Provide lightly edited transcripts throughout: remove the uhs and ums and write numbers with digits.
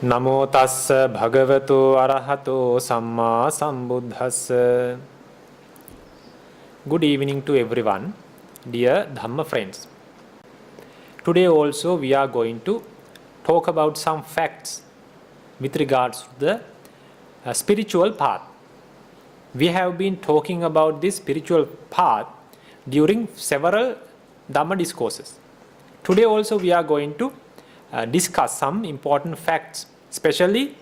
Namo tassa bhagavato arahato samma sambuddhassa. Good evening to everyone, dear Dhamma friends. Today also we are going to talk about some facts with regards to the spiritual path. We have been talking about this spiritual path during several Dhamma discourses. Today also we are going to discuss some important facts, especially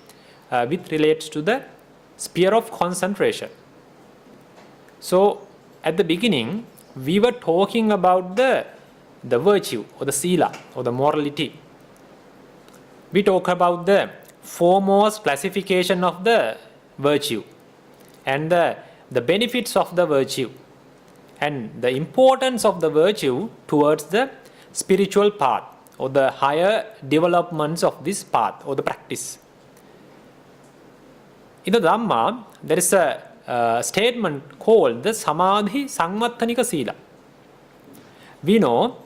with relates to the sphere of concentration. So at the beginning we were talking about the virtue or the sila or the morality. We talk about the foremost classification of the virtue and the benefits of the virtue and the importance of the virtue towards the spiritual path or the higher developments of this path or the practice. In the Dhamma, there is a statement called the Samadhi Sangmattanika Sila. We know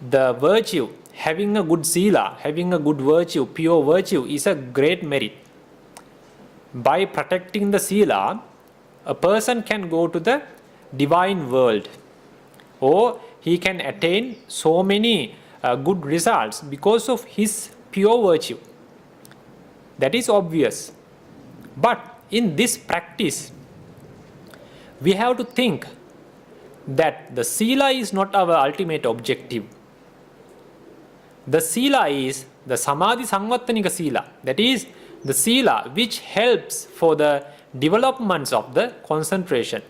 the virtue, having a good sila, having a good virtue, pure virtue is a great merit. By protecting the sila, a person can go to the divine world, or he can attain so many good results because of his pure virtue. That is obvious. But in this practice, we have to think that the sila is not our ultimate objective. The sila is the Samadhi Sangvattanika Sila. That is the sila which helps for the developments of the concentration.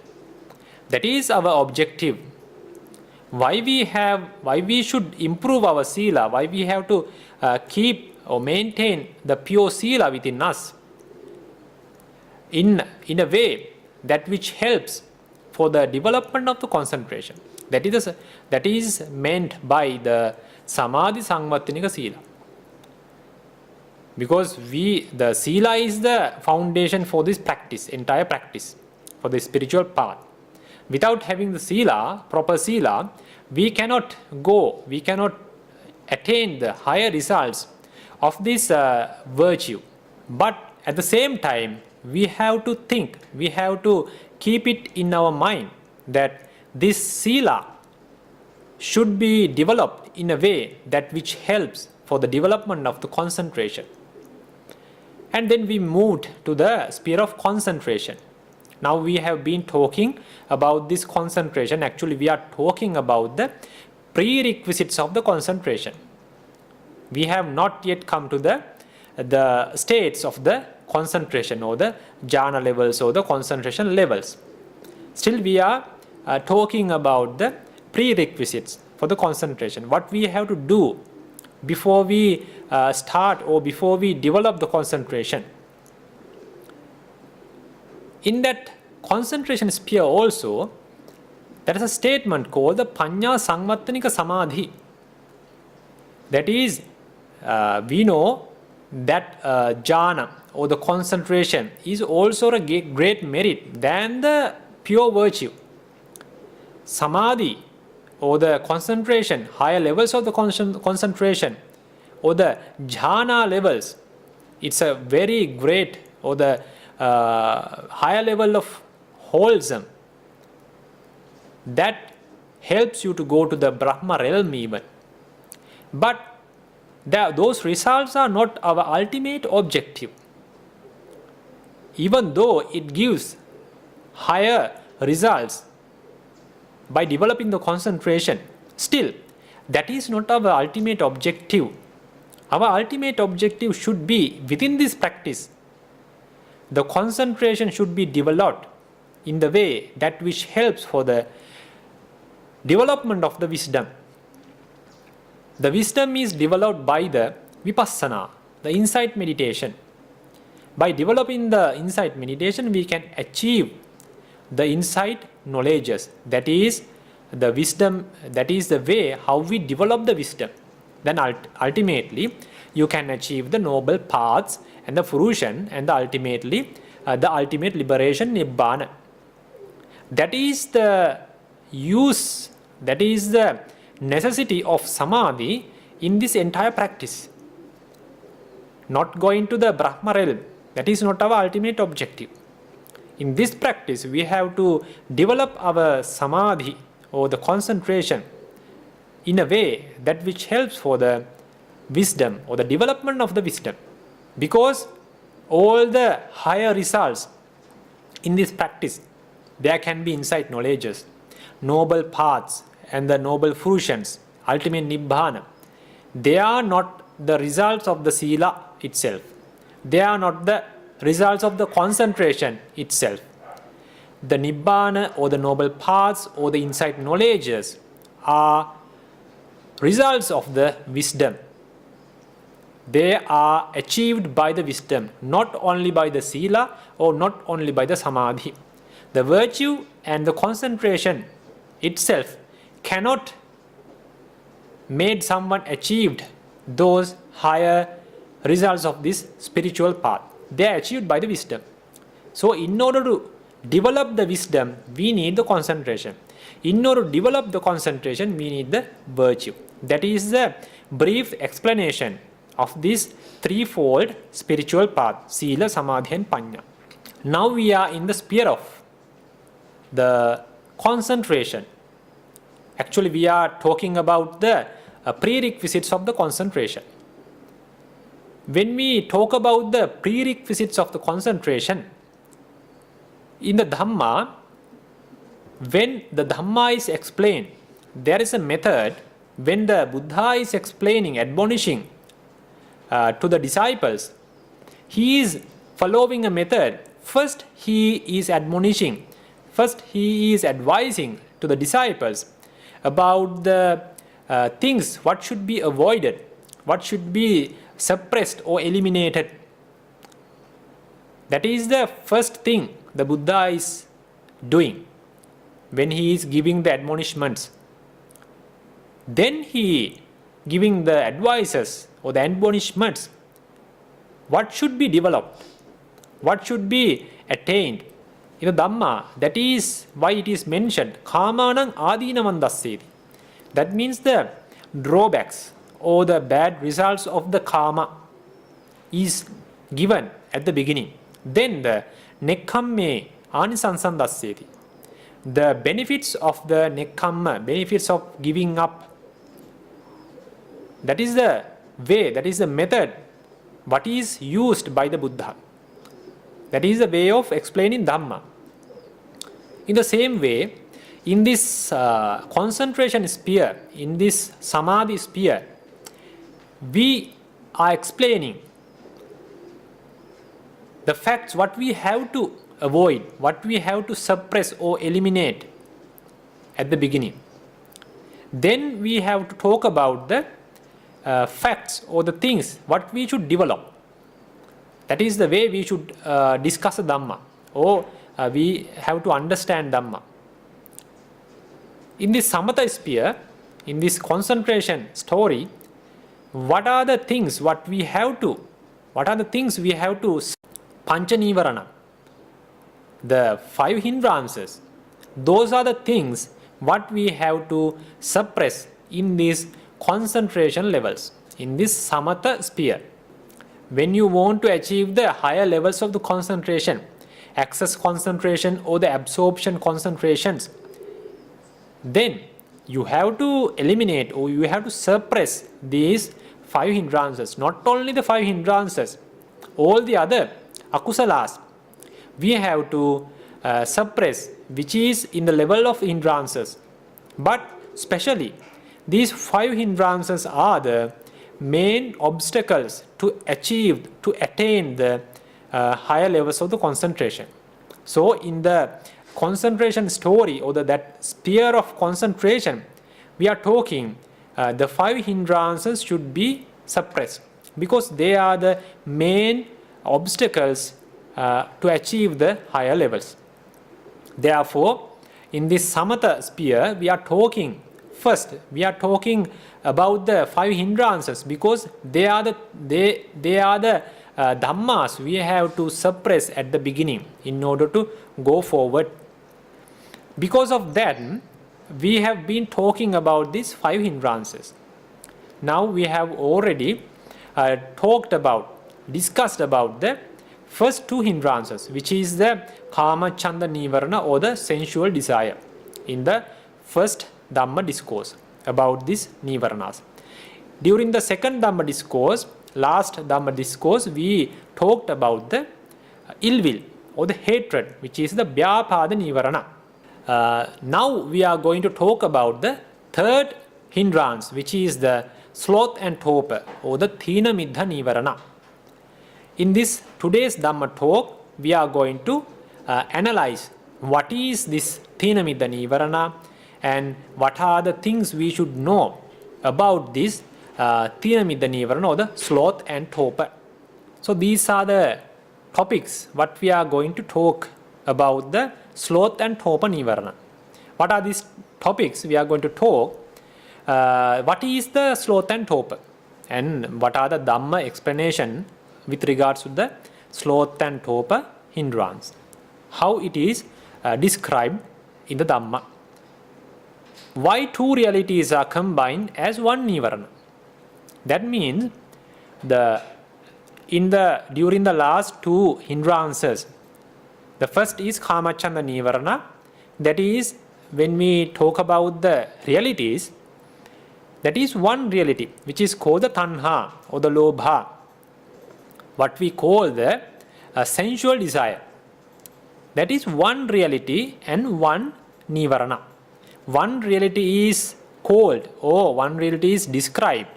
That is our objective. Why we should improve our sila, why we have to keep or maintain the pure sila within us in a way that which helps for the development of the concentration. That is meant by the Samadhi Sangvattanika Sila. Because the sila is the foundation for this practice, entire practice, for the spiritual path. Without having the sila, proper sila, we cannot attain the higher results of this virtue. But at the same time, we have to think, we have to keep it in our mind that this sila should be developed in a way that which helps for the development of the concentration. And then we moved to the sphere of concentration. Now we have been talking about this concentration. Actually, we are talking about the prerequisites of the concentration. We have not yet come to the states of the concentration or the jhana levels or the concentration levels. Still we are talking about the prerequisites for the concentration. What we have to do before we start or before we develop the concentration. In that concentration sphere also, there is a statement called the Panya Sangvattanika Samadhi. That is, we know that jhana or the concentration is also a great merit than the pure virtue. Samadhi or the concentration, higher levels of the concentration or the jhana levels, it's a very great or the higher level of wholesome that helps you to go to the Brahma realm even. But those results are not our ultimate objective. Even though it gives higher results by developing the concentration, still that is not our ultimate objective. Our ultimate objective should be within this practice. The concentration should be developed in the way that which helps for the development of the wisdom. The wisdom is developed by the vipassana, the insight meditation. By developing the insight meditation, we can achieve the insight knowledges. That is the wisdom, that is the way how we develop the wisdom. Then ultimately you can achieve the noble paths and the fruition and ultimately the ultimate liberation, nibbana. That is the use, that is the necessity of samadhi in this entire practice. not going to the Brahma realm. That is not our ultimate objective. In this practice, we have to develop our samadhi or the concentration in a way that which helps for the wisdom or the development of the wisdom. Because all the higher results in this practice, there can be insight knowledges, noble paths and the noble fruitions, ultimate nibbana. They are not the results of the sila itself. They are not the results of the concentration itself. The nibbana or the noble paths or the insight knowledges are results of the wisdom. They are achieved by the wisdom, not only by the sila or not only by the samadhi. The virtue and the concentration itself cannot make someone achieved those higher results of this spiritual path. They are achieved by the wisdom. So in order to develop the wisdom, we need the concentration. In order to develop the concentration, we need the virtue. That is the brief explanation of this threefold spiritual path, sila, samadhi and panya. Now we are in the sphere of the concentration. Actually, we are talking about the prerequisites of the concentration. When we talk about the prerequisites of the concentration, in the Dhamma, when the Dhamma is explained, there is a method when the Buddha is explaining, admonishing to the disciples. He is following a method. First, he is admonishing. First, he is advising to the disciples about the things, what should be avoided, what should be suppressed or eliminated. That is the first thing the Buddha is doing when he is giving the admonishments. Then he giving the advices or the admonishments, what should be developed, what should be attained. In the Dhamma, that is why it is mentioned, kāmānaṁ ādīnamam dasseti. That means the drawbacks or the bad results of the karma is given at the beginning. Then the nekkamme ānisansam dasseti. The benefits of the nekkamma, benefits of giving up, that is the way, that is the method, what is used by the Buddha. That is the way of explaining Dhamma. In the same way, in this concentration sphere, in this samadhi sphere, we are explaining the facts, what we have to avoid, what we have to suppress or eliminate at the beginning. Then we have to talk about the facts or the things, what we should develop. That is the way we should discuss Dhamma, or we have to understand Dhamma. In this samatha sphere, in this concentration story, what are the things what we have to, pancha nīvaraṇa, the 5 hindrances, those are the things what we have to suppress in these concentration levels, in this samatha sphere. When you want to achieve the higher levels of the concentration, access concentration or the absorption concentrations, then you have to eliminate or you have to suppress these 5 hindrances. Not only the 5 hindrances, all the other akusalas we have to suppress, which is in the level of hindrances. But especially these 5 hindrances are the main obstacles to attain the higher levels of the concentration. So in the concentration story or that sphere of concentration, we are talking the 5 hindrances should be suppressed because they are the main obstacles to achieve the higher levels. Therefore, in this samatha sphere, we are talking about the 5 hindrances because they are the dhammas we have to suppress at the beginning in order to go forward. Because of that, we have been talking about these 5 hindrances. Now we have already talked about discussed about the first two hindrances, which is the Kama Chanda Nīvaraṇa or the sensual desire, in the first Dhamma discourse about these nīvaraṇas. During the second Dhamma discourse, last Dhamma discourse, we talked about the ill will or the hatred, which is the Vyapada Nīvaraṇa. Now we are going to talk about the third hindrance, which is the sloth and torpor or the Thīnamiddha Nīvaraṇa. In this today's Dhamma talk, we are going to analyze what is this Thīnamiddha Nīvaraṇa and what are the things we should know about this Thīnamiddha Nīvaraṇa or the sloth and torpor. So these are the topics what we are going to talk about the sloth and torpor Nīvaraṇa. What are these topics we are going to talk? What is the sloth and torpor, and what are the Dhamma explanation with regards to the sloth and torpor hindrance, how it is described in the Dhamma. Why two realities are combined as one nīvaraṇa? That means during the last two hindrances, the first is Kāmacchanda Nīvaraṇa. That is, when we talk about the realities, that is one reality which is called the tanha or the lobha, what we call the sensual desire. That is one reality and one nīvaraṇa. One reality is called or one reality is described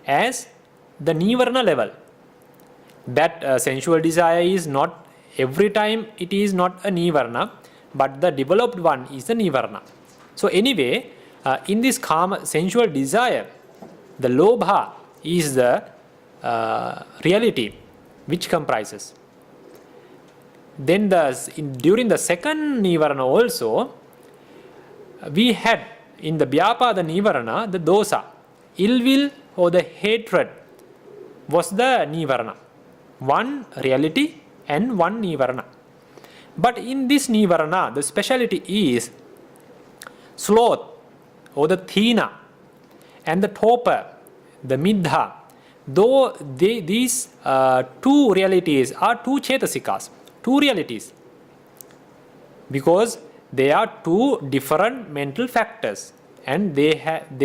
as the nīvaraṇa level. That sensual desire is not every time, it is not a nīvaraṇa, but the developed one is the nīvaraṇa. So anyway, in this kama sensual desire, the lobha is the reality which comprises. Then during the second nīvaraṇa also, we had in the Vyapada Nīvaraṇa the dosa, ill will or the hatred was the nīvaraṇa. One reality and one nīvaraṇa. But in this nīvaraṇa, the speciality is sloth or the thīna and the torpor, the middha. Though these two realities are two cetasikas, two realities, because they are two different mental factors and they have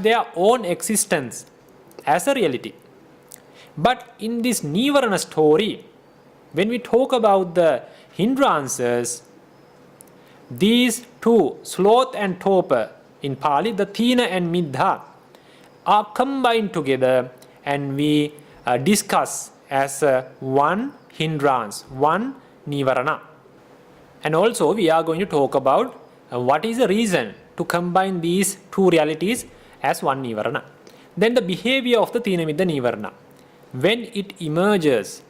their own existence as a reality. But in this nīvaraṇa story, when we talk about the hindrances, these two, sloth and torpor, in Pali, the thīna and middha, are combined together and we discuss as one hindrance, one nīvaraṇa. And also we are going to talk about what is the reason to combine these two realities as one nīvaraṇa. Then the behavior of the Thīnamiddha Nīvaraṇa, when it emerges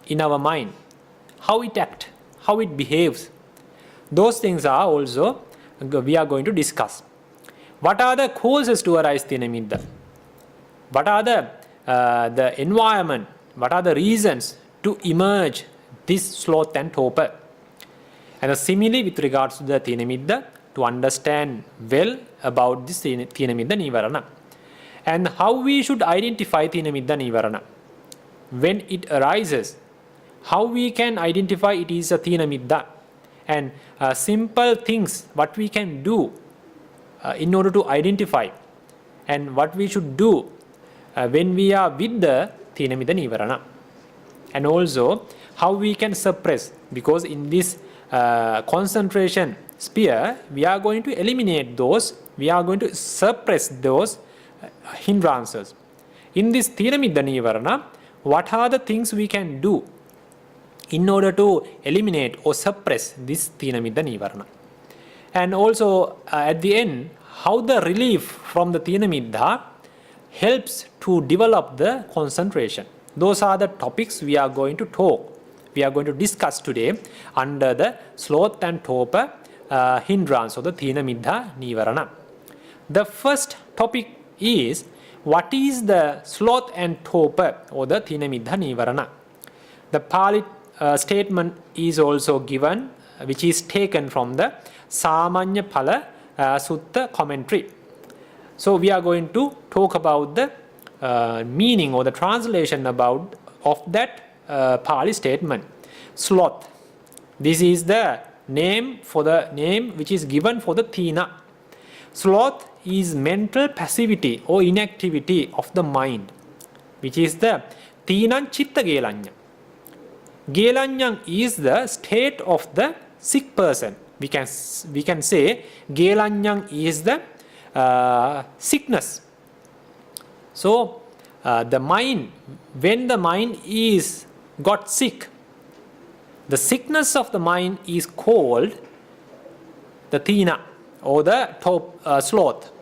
in our mind, how it acts, how it behaves, those things are also we are going to discuss. What are the causes to arise Thīnamiddha? What are the environment? What are the reasons to emerge this sloth and torpor? And a simile with regards to the Thīnamiddha, to understand well about this Thīnamiddha Nīvaraṇa, and how we should identify Thīnamiddha Nīvaraṇa. When it arises, how we can identify it is a Thīnamiddha, and simple things what we can do in order to identify, and what we should do when we are with the Thīnamiddha Nīvaraṇa, and also how we can suppress, because in this concentration sphere we are going to eliminate those, we are going to suppress those hindrances. In this Thīnamiddha Nīvaraṇa, what are the things we can do in order to eliminate or suppress this Thīnamiddha Nīvaraṇa? And also at the end, how the relief from the Thīnamiddha helps to develop the concentration. Those are the topics we are going to talk. We are going to discuss today under the sloth and torpor hindrance of the Thīnamiddha Nīvaraṇa. The first topic is, what is the sloth and torpor or the Thīnamiddha Nīvaraṇa? The Pali statement is also given, which is taken from the Samanya Pala Sutta commentary. So we are going to talk about the meaning or the translation of that Pali statement. Sloth. This is the name which is given for the Thīna. Sloth is mental passivity or inactivity of the mind, which is the Thīnaṃ Chitta Gelañña. Gelaññam is the state of the sick person. We can say Gelaññam is the sickness. So the mind, when the mind is got sick, the sickness of the mind is called the Thīna or the sloth.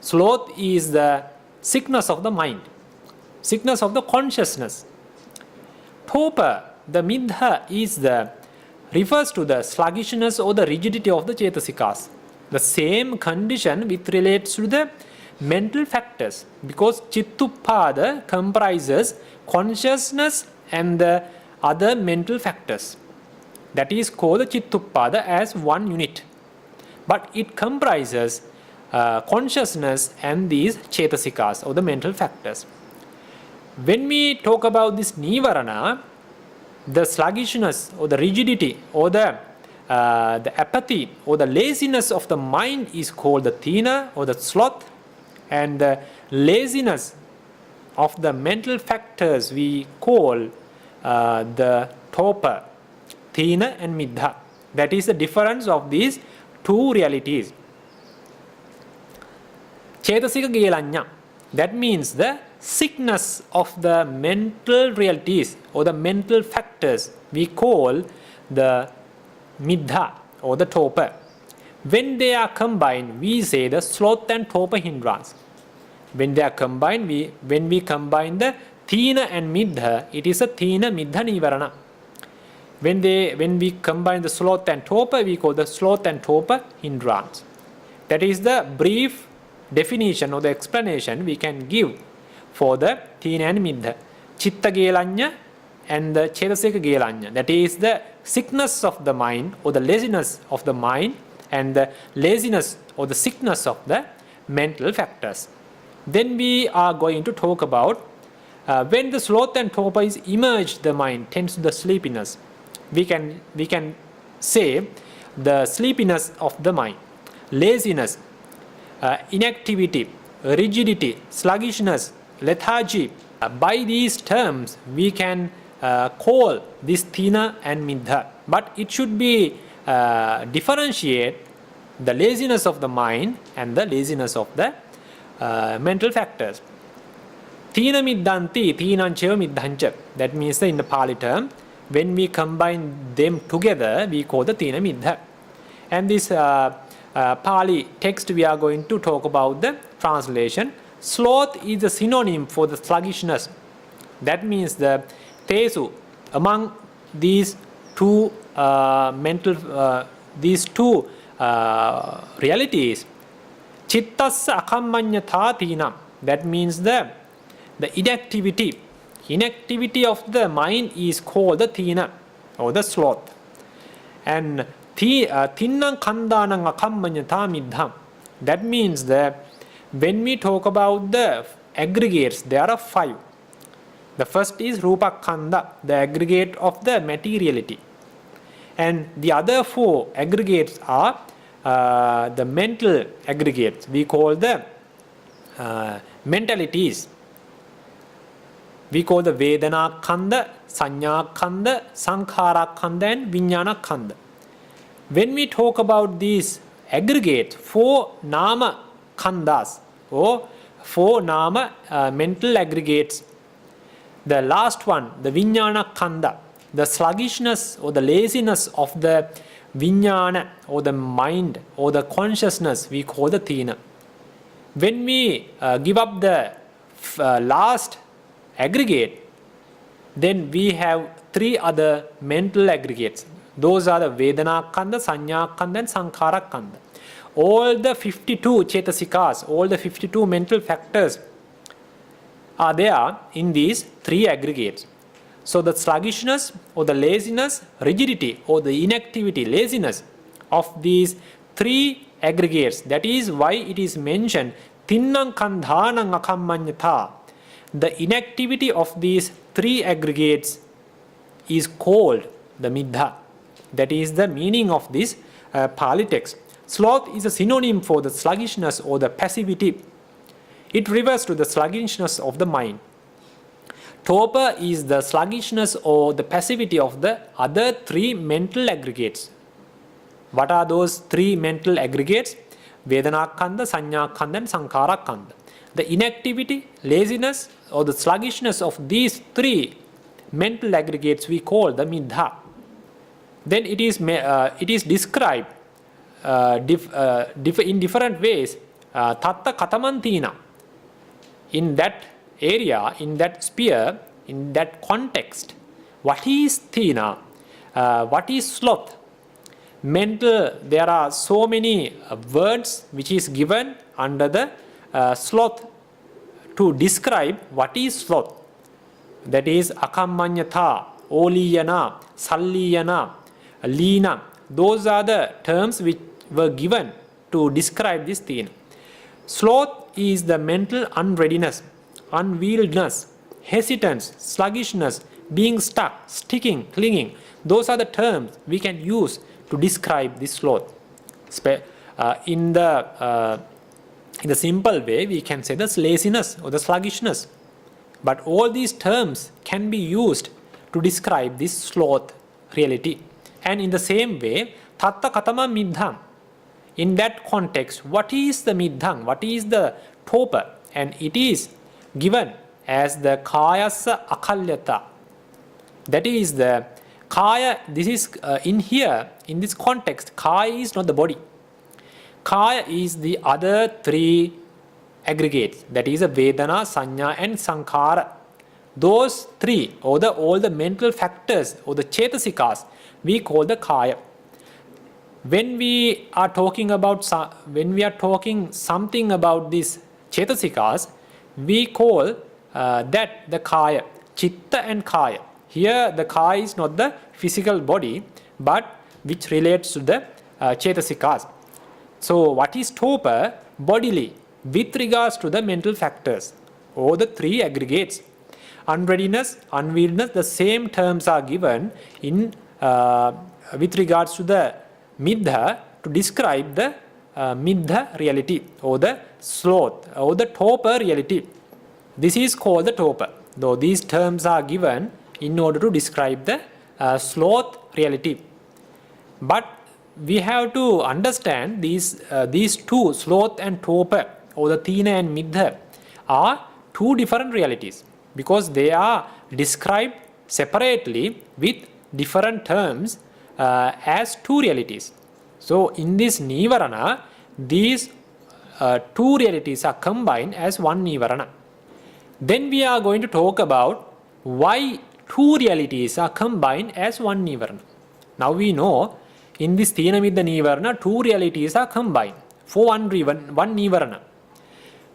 Sloth is the sickness of the mind, sickness of the consciousness. Torpor, the middha, refers to the sluggishness or the rigidity of the cetasikas. The same condition which relates to the mental factors, because Chittuppada comprises consciousness and the other mental factors. That is called the Chittuppada as one unit. But it comprises consciousness and these cetasikas or the mental factors. When we talk about this nīvaraṇa, the sluggishness or the rigidity or the apathy or the laziness of the mind is called the Thīna or the sloth, and the laziness of the mental factors we call the torpor, Thīna and middha. That is the difference of these two realities. Cetasika Gelaññam, that means the sickness of the mental realities or the mental factors we call the middha or the torpor. When they are combined, we say the sloth and torpor hindrance. When they are combined, when we combine the Thīna and middha, it is a Thīnamiddha nīvaraṇa. When we combine the sloth and torpor, we call the sloth and torpor hindrance. That is the brief definition or the explanation we can give for the Thīna and middha. Chitta Gelañña and the Cetasika Gelañña. That is the sickness of the mind or the laziness of the mind and the laziness or the sickness of the mental factors. Then we are going to talk about when the sloth and torpor is emerged, the mind tends to the sleepiness. We can say the sleepiness of the mind, laziness, inactivity, rigidity, sluggishness, lethargy. By these terms, we can call this Thīna and middha. But it should be differentiate the laziness of the mind and the laziness of the mental factors. Thīnamiddanti, Thīnaṃ middhaṃ. That means in the Pali term, when we combine them together, we call the Thīnamiddha. And this Pali text, we are going to talk about the translation. Sloth is a synonym for the sluggishness. That means the Tesu, among these two realities, Chittassa akammanyatha Thīnam. That means the inactivity of the mind is called the Thīna or the sloth. And Thinnam khandanam akammanyatha middham. That means that when we talk about the aggregates, there are 5. The first is Rupa Khanda, the aggregate of the materiality. And the other 4 aggregates are the mental aggregates. We call the mentalities. We call the Vedana Khanda, Sanya Khanda, Sankhara Khanda and Vijñāna Khanda. When we talk about these aggregates, 4 Nama Khandas or 4 Nama mental aggregates, the last one, the Vijñāna Khanda, the sluggishness or the laziness of the Vijñāna or the mind or the consciousness, we call the Thīna. When we give up the last aggregate, then we have 3 other mental aggregates. Those are the Vedana Khanda, Sanya Khanda and Sankhara Khanda. All the 52 Cetasikas, all the 52 mental factors are there in these 3 aggregates. So the sluggishness or the laziness, rigidity or the inactivity, laziness of these 3 aggregates, that is why it is mentioned Tinnang kandhanang akammanyatha. The inactivity of these three aggregates is called the middha. That is the meaning of this Pali text. Sloth is a synonym for the sluggishness or the passivity. It refers to the sluggishness of the mind. Torpor is the sluggishness or the passivity of the other three mental aggregates. What are those three mental aggregates? Vedanakanda, Sanyakanda and Sankarakanda. The inactivity, laziness or the sluggishness of these three mental aggregates we call the middha. Then it is described in different ways. Tatta katamantina. In that area, in that sphere, in that context, what is thīna? What is sloth? There are so many words which is given under the sloth to describe what is sloth. That is akammanyatha, oliyana, salliyana, leena. Those are the terms which were given to describe this thing. Sloth is the mental unreadiness, unwieldness, hesitance, sluggishness, being stuck, sticking, clinging. Those are the terms we can use to describe this sloth. In the simple way, we can say the laziness or the sluggishness. But all these terms can be used to describe this sloth reality. And in the same way, tatta katama middham. In that context, what is the middham? What is the torpor? And it is given as the kayasa akalyata. That is the kaya. This is in here, in this context, kaya is not the body. Kaya is the other three aggregates. That is a vedana, sanya and sankhara. Those three, or all the mental factors or the chetasikas, we call the kaya. When we are talking something about these chetasikas, we call that the kaya, chitta and kaya. Here the kaya is not the physical body, but which relates to the chetasikas. So what is torpor? Bodily, with regards to the mental factors, or the three aggregates. Unreadiness, unwieldness, the same terms are given in with regards to the middha to describe the middha reality, or the sloth, or the torpor reality. This is called the torpor, though these terms are given in order to describe the sloth reality. But we have to understand these two, sloth and torpor, or the thīna and middha, are two different realities, because they are described separately with different terms as two realities. So in this nīvaraṇa, these two realities are combined as one nīvaraṇa. Then we are going to talk about why two realities are combined as one nīvaraṇa. Now we know in this Thīnamiddha nīvaraṇa, two realities are combined for one nīvaraṇa.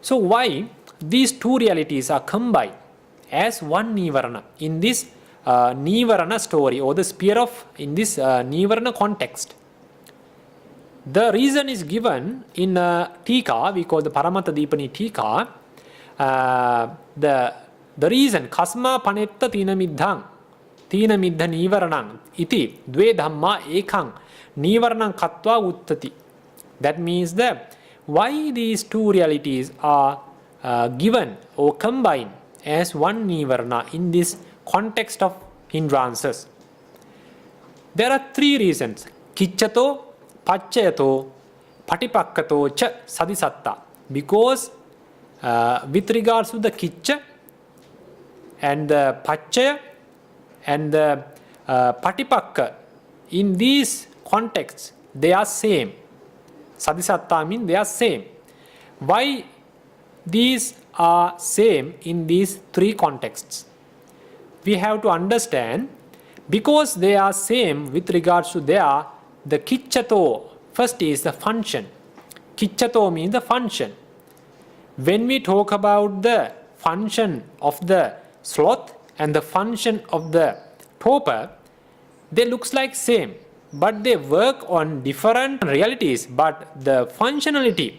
So why these two realities are combined as one nīvaraṇa in this nīvaraṇa story, or the sphere of, in this nīvaraṇa context? The reason is given in Tika, we call the Paramatta Dīpani Tika. The reason, kasma panetta Thīnamiddhaṃ, Thīnamiddha nīvaraṇaṃ iti dve dhamma ekaṃ nīvaraṇaṃ kattva uttati. That means that why these two realities are given or combined as one nīvaraṇa in this context of hindrances. There are three reasons: kiccato, paccayato, patipakkato cha sadisatta. Because with regards to the kicca and the paccaya and the patipakka, in these contexts they are same. Sadisatta means they are same. Why these are same in these three contexts? We have to understand, because they are same with regards to the kiccato. First is the function. Kiccato means the function. When we talk about the function of the sloth and the function of the torpor, they looks like same, but they work on different realities, but the functionality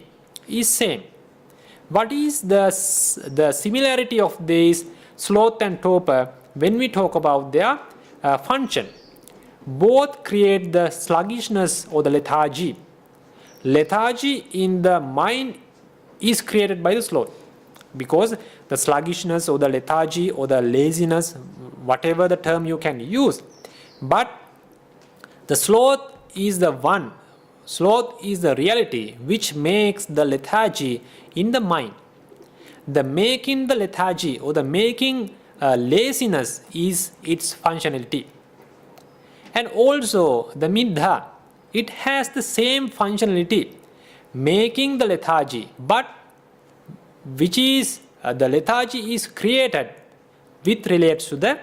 is same. What is the similarity of these sloth and torpor when we talk about their function? Both create the sluggishness or the lethargy. Lethargy in the mind is created by the sloth, because the sluggishness or the lethargy or the laziness, whatever the term you can use, but the sloth is the reality which makes the lethargy in the mind. The making the lethargy or the making laziness is its functionality. And also the middha, it has the same functionality, making the lethargy, but which is the lethargy is created with relates to the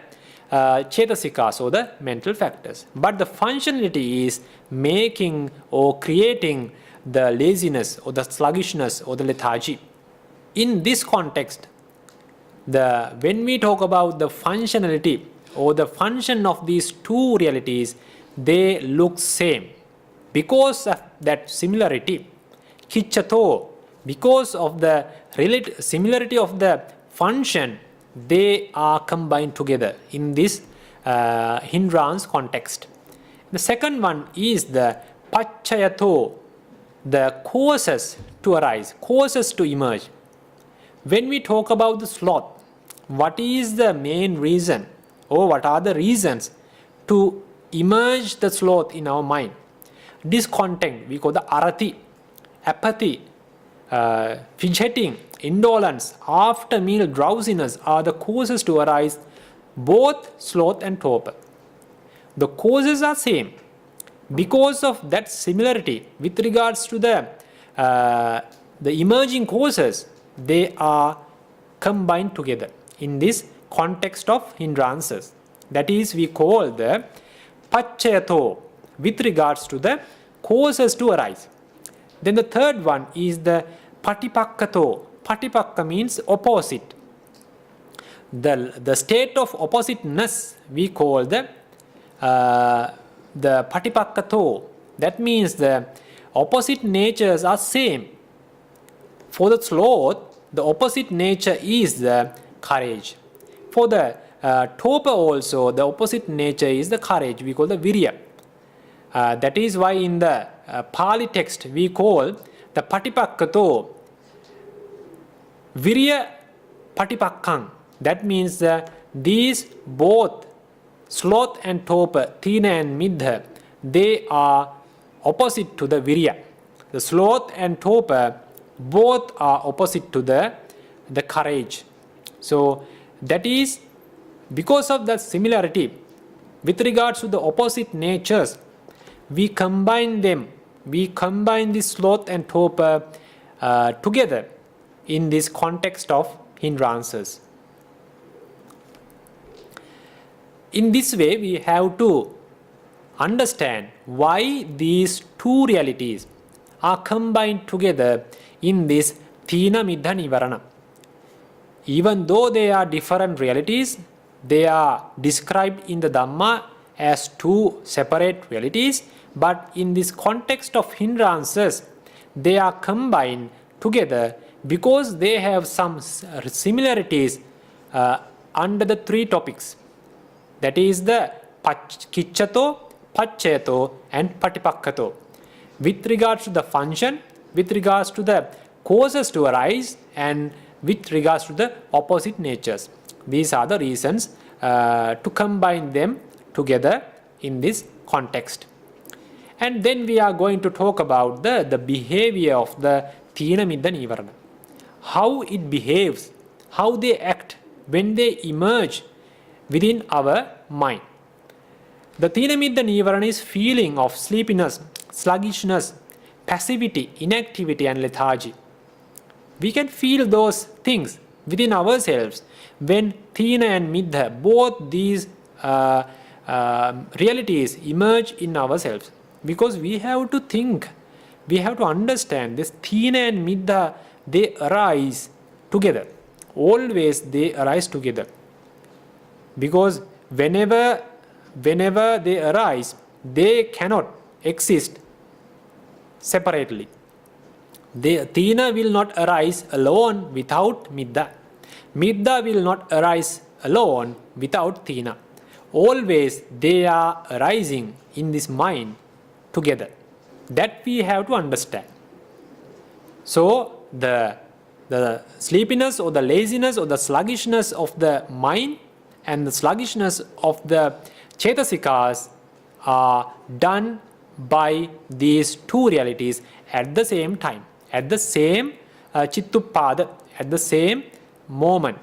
cetasikas or the mental factors, but the functionality is making or creating the laziness or the sluggishness or the lethargy. In this context, when we talk about the functionality or the function of these two realities, they look same because of that similarity. Kicchato, because of the similarity of the function, they are combined together in this hindrance context. The second one is the paccayato, the causes to arise, causes to emerge. When we talk about the sloth, what is the main reason or what are the reasons to emerge the sloth in our mind? Discontent, we call the arati, apathy, fidgeting, indolence, after meal drowsiness are the causes to arise both sloth and torpor. The causes are same because of that similarity with regards to the emerging causes. They are combined together in this context of hindrances. That is, we call the paccayato with regards to the causes to arise. Then the third one is the patipakkato. Patipakka means opposite. The state of oppositeness we call the patipakkato. That means the opposite natures are same. For the sloth, the opposite nature is the courage. For the torpor also, the opposite nature is the courage. We call the virya. That is why in the Pali text we call the patipakkato virya patipakkang. That means these both sloth and torpor, Thīnamiddha, they are opposite to the virya. The sloth and torpor both are opposite to the courage. So that is because of the similarity with regards to the opposite natures, we combine them. We combine the sloth and torpor together in this context of hindrances. In this way, we have to understand why these two realities are combined together in this Thīnamiddha nīvaraṇa. Even though they are different realities, they are described in the Dhamma as two separate realities, but in this context of hindrances, they are combined together because they have some similarities under the three topics. That is the kiccato, paccayato and patipakkato. With regards to the function, with regards to the causes to arise, and with regards to the opposite natures. These are the reasons to combine them together in this context. And then we are going to talk about the behavior of the Thīnamiddha nīvaraṇa. How it behaves, how they act when they emerge within our mind. The Thīnamiddha nīvaraṇa is feeling of sleepiness, sluggishness, passivity, inactivity and lethargy. We can feel those things within ourselves when Thīna and Middha, both these realities emerge in ourselves. Because we have to think, we have to understand this Thīna and Middha, they arise together. Always they arise together. Because whenever they arise, they cannot exist separately. The Thīna will not arise alone without Middha. Middha will not arise alone without Thīna. Always they are arising in this mind together. That we have to understand. So the sleepiness or the laziness or the sluggishness of the mind and the sluggishness of the cetasikas are done by these two realities at the same time, at the same chittuppada, at the same moment.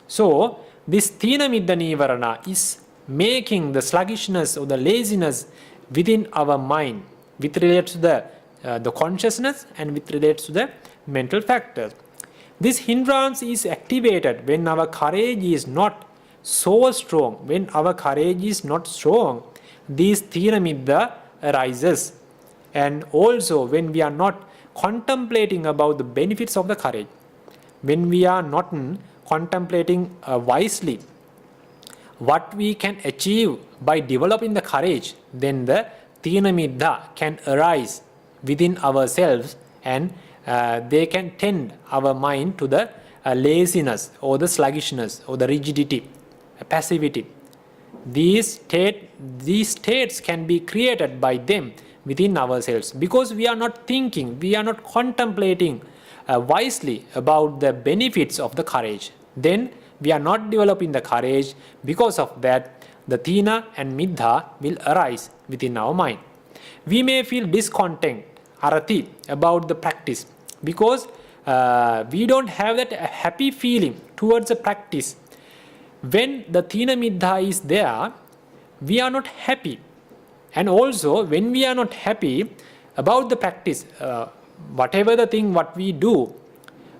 So this Thīnamiddha nīvaraṇa is making the sluggishness or the laziness within our mind with relates to the consciousness and with relates to the mental factors. This hindrance is activated when our courage is not so strong. When our courage is not strong, these Thīnamiddha arises. And also when we are not contemplating about the benefits of the courage, when we are not contemplating wisely what we can achieve by developing the courage, then the Thīnamiddha can arise within ourselves and they can tend our mind to the laziness or the sluggishness or the rigidity, passivity. These states can be created by them within ourselves because we are not thinking, we are not contemplating wisely about the benefits of the courage. Then we are not developing the courage. Because of that, the Thīna and Middha will arise within our mind. We may feel discontent, arati, about the practice because we don't have that happy feeling towards the practice. When the Thīnamiddha is there, we are not happy. And also when we are not happy about the practice, whatever the thing what we do,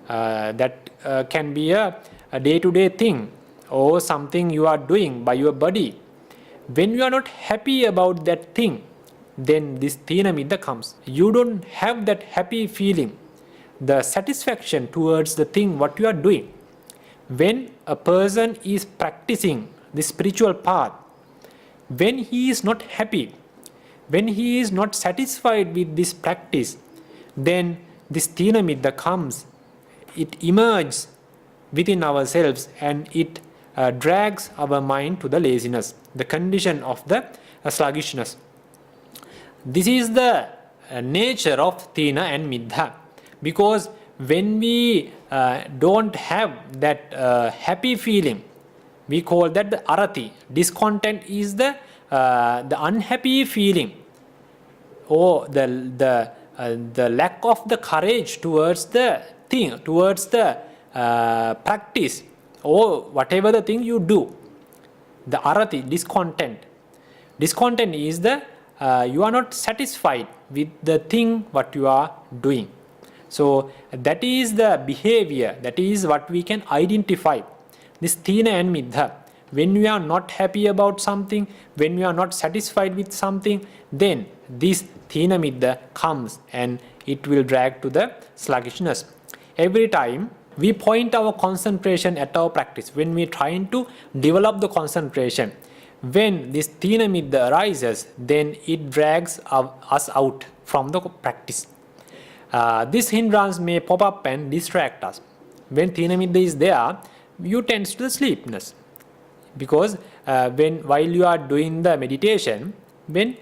that can be a day-to-day thing or something you are doing by your body. When you are not happy about that thing, then this Thīnamiddha comes. You don't have that happy feeling, the satisfaction towards the thing what you are doing. When a person is practicing the spiritual path, when he is not happy, when he is not satisfied with this practice, then this Thīnamiddha comes, it emerges within ourselves and it drags our mind to the laziness, the condition of the sluggishness. This is the nature of Thīna and Middha, because when we don't have that happy feeling, we call that the arati. Discontent is the unhappy feeling or the lack of the courage towards the thing, towards the practice or whatever the thing you do. The arati, discontent. Discontent is the you are not satisfied with the thing what you are doing. So that is the behavior, that is what we can identify. This Thīna and Middha. When we are not happy about something, when we are not satisfied with something, then this Thīnamiddha comes and it will drag to the sluggishness. Every time we point our concentration at our practice, when we are trying to develop the concentration, when this Thīnamiddha arises, then it drags us out from the practice. This hindrance may pop up and distract us. When Thīnamiddha is there, you tend to the sleepiness. Because while you are doing the meditation, when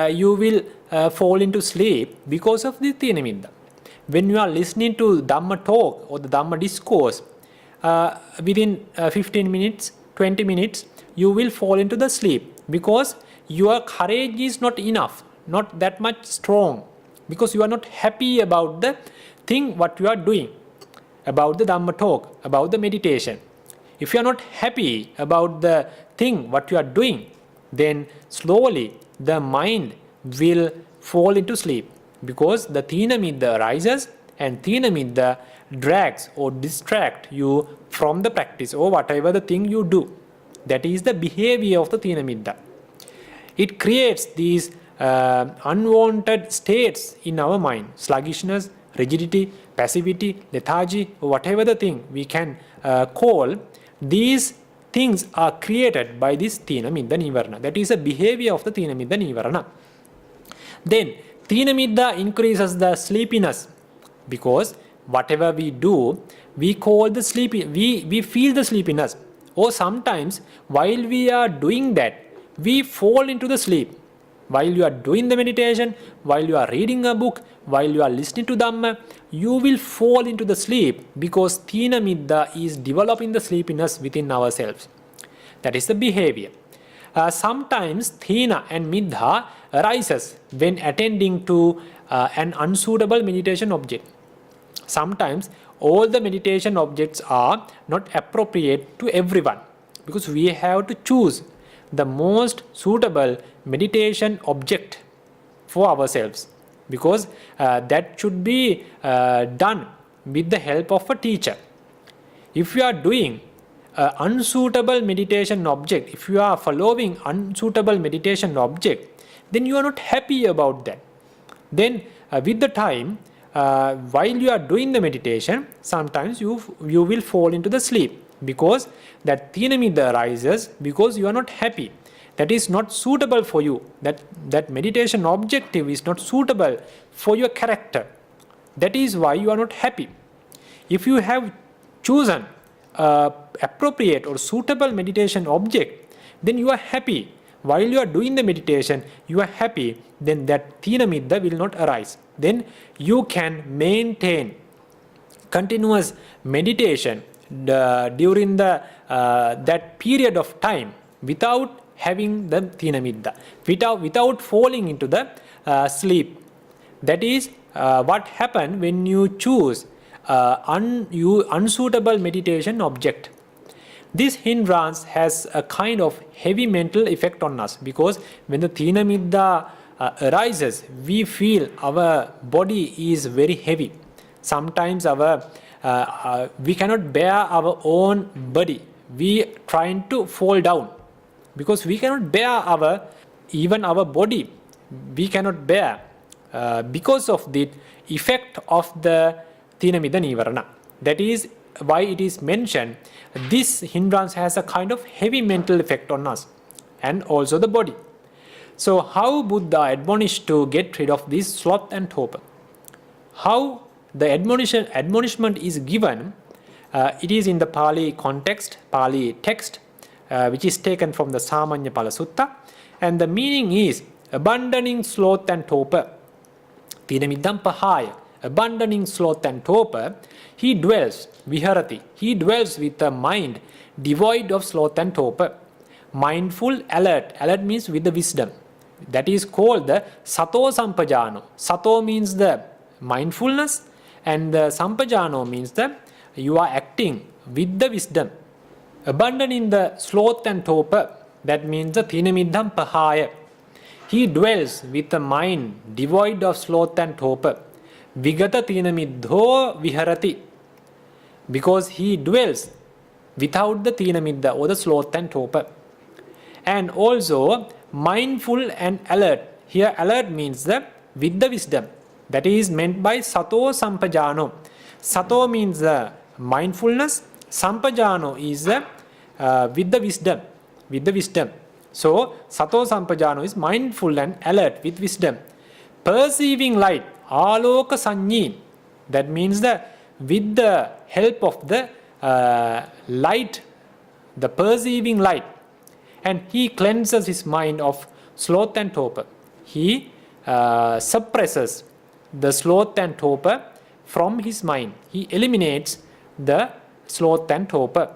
you will fall into sleep because of the Thīnamiddha. When you are listening to Dhamma talk or the Dhamma discourse, within 15 minutes, 20 minutes, you will fall into the sleep because your courage is not enough, not that much strong, because you are not happy about the thing what you are doing, about the Dhamma talk, about the meditation. If you are not happy about the thing what you are doing, then slowly the mind will fall into sleep, because the Thīnamiddha arises and Thīnamiddha drags or distract you from the practice or whatever the thing you do. That is the behavior of the Thīnamiddha. It creates these unwanted states in our mind, sluggishness, rigidity, passivity, lethargy, or whatever the thing we can call. These things are created by this Thīnamiddha nīvaraṇa. That is the behavior of the Thīnamiddha nīvaraṇa. Then Thīnamiddha increases the sleepiness Because whatever we do, we call the sleepy, we feel the sleepiness. Or sometimes while we are doing that, we fall into the sleep. While you are doing the meditation, while you are reading a book, while you are listening to Dhamma, you will fall into the sleep because Thīnamiddha is developing the sleepiness within ourselves. That is the behavior. Sometimes Thīna and Middha arises when attending to an unsuitable meditation object. Sometimes all the meditation objects are not appropriate to everyone because we have to choose the most suitable meditation object for ourselves, because that should be done with the help of a teacher. If you are doing unsuitable meditation object, if you are following unsuitable meditation object, then you are not happy about that. Then with the time, while you are doing the meditation, sometimes you will fall into the sleep because that Thīnamiddha arises because you are not happy. That is not suitable for you. That meditation objective is not suitable for your character. That is why you are not happy. If you have chosen appropriate or suitable meditation object, then you are happy. While you are doing the meditation, you are happy, then that Thīnamiddha will not arise. Then you can maintain continuous meditation during that period of time without having the Thīnamiddha, without falling into the sleep. That is what happens when you choose unsuitable meditation object. This hindrance has a kind of heavy mental effect on us because when the Thīnamiddha arises, we feel our body is very heavy. Sometimes we cannot bear our own body. We trying to fall down because we cannot bear even our body. We cannot bear because of the effect of the Thīnamiddha nīvaraṇa. That is why it is mentioned this hindrance has a kind of heavy mental effect on us and also the body. So how Buddha admonished to get rid of this sloth and torpor? How the admonishment is given, it is in the Pali context, Pali text, which is taken from the Samanyapala Sutta, and the meaning is abandoning sloth and torpor. Thīnamiddhaṃ pahāya, abandoning sloth and torpor, he dwells, viharati, he dwells with a mind devoid of sloth and torpor. Mindful, alert means with the wisdom. That is called the sato sampajano. Sato means the mindfulness and the sampajano means that you are acting with the wisdom. Abandoning the sloth and torpor, that means the Thīnamiddhaṃ pahāya. He dwells with a mind devoid of sloth and torpor. Vigata Thīnamiddho viharati, because he dwells without the Thīnamiddha or the sloth and torpor. And also mindful and alert. Here alert means with the wisdom. That is meant by sato sampajano. Sato means mindfulness. Sampajano is with the wisdom. With the wisdom. So sato sampajano is mindful and alert with wisdom. Perceiving light. Āloka saññī. That means with the help of the light, the perceiving light. And he cleanses his mind of sloth and torpor. He suppresses the sloth and torpor from his mind. He eliminates the sloth and torpor.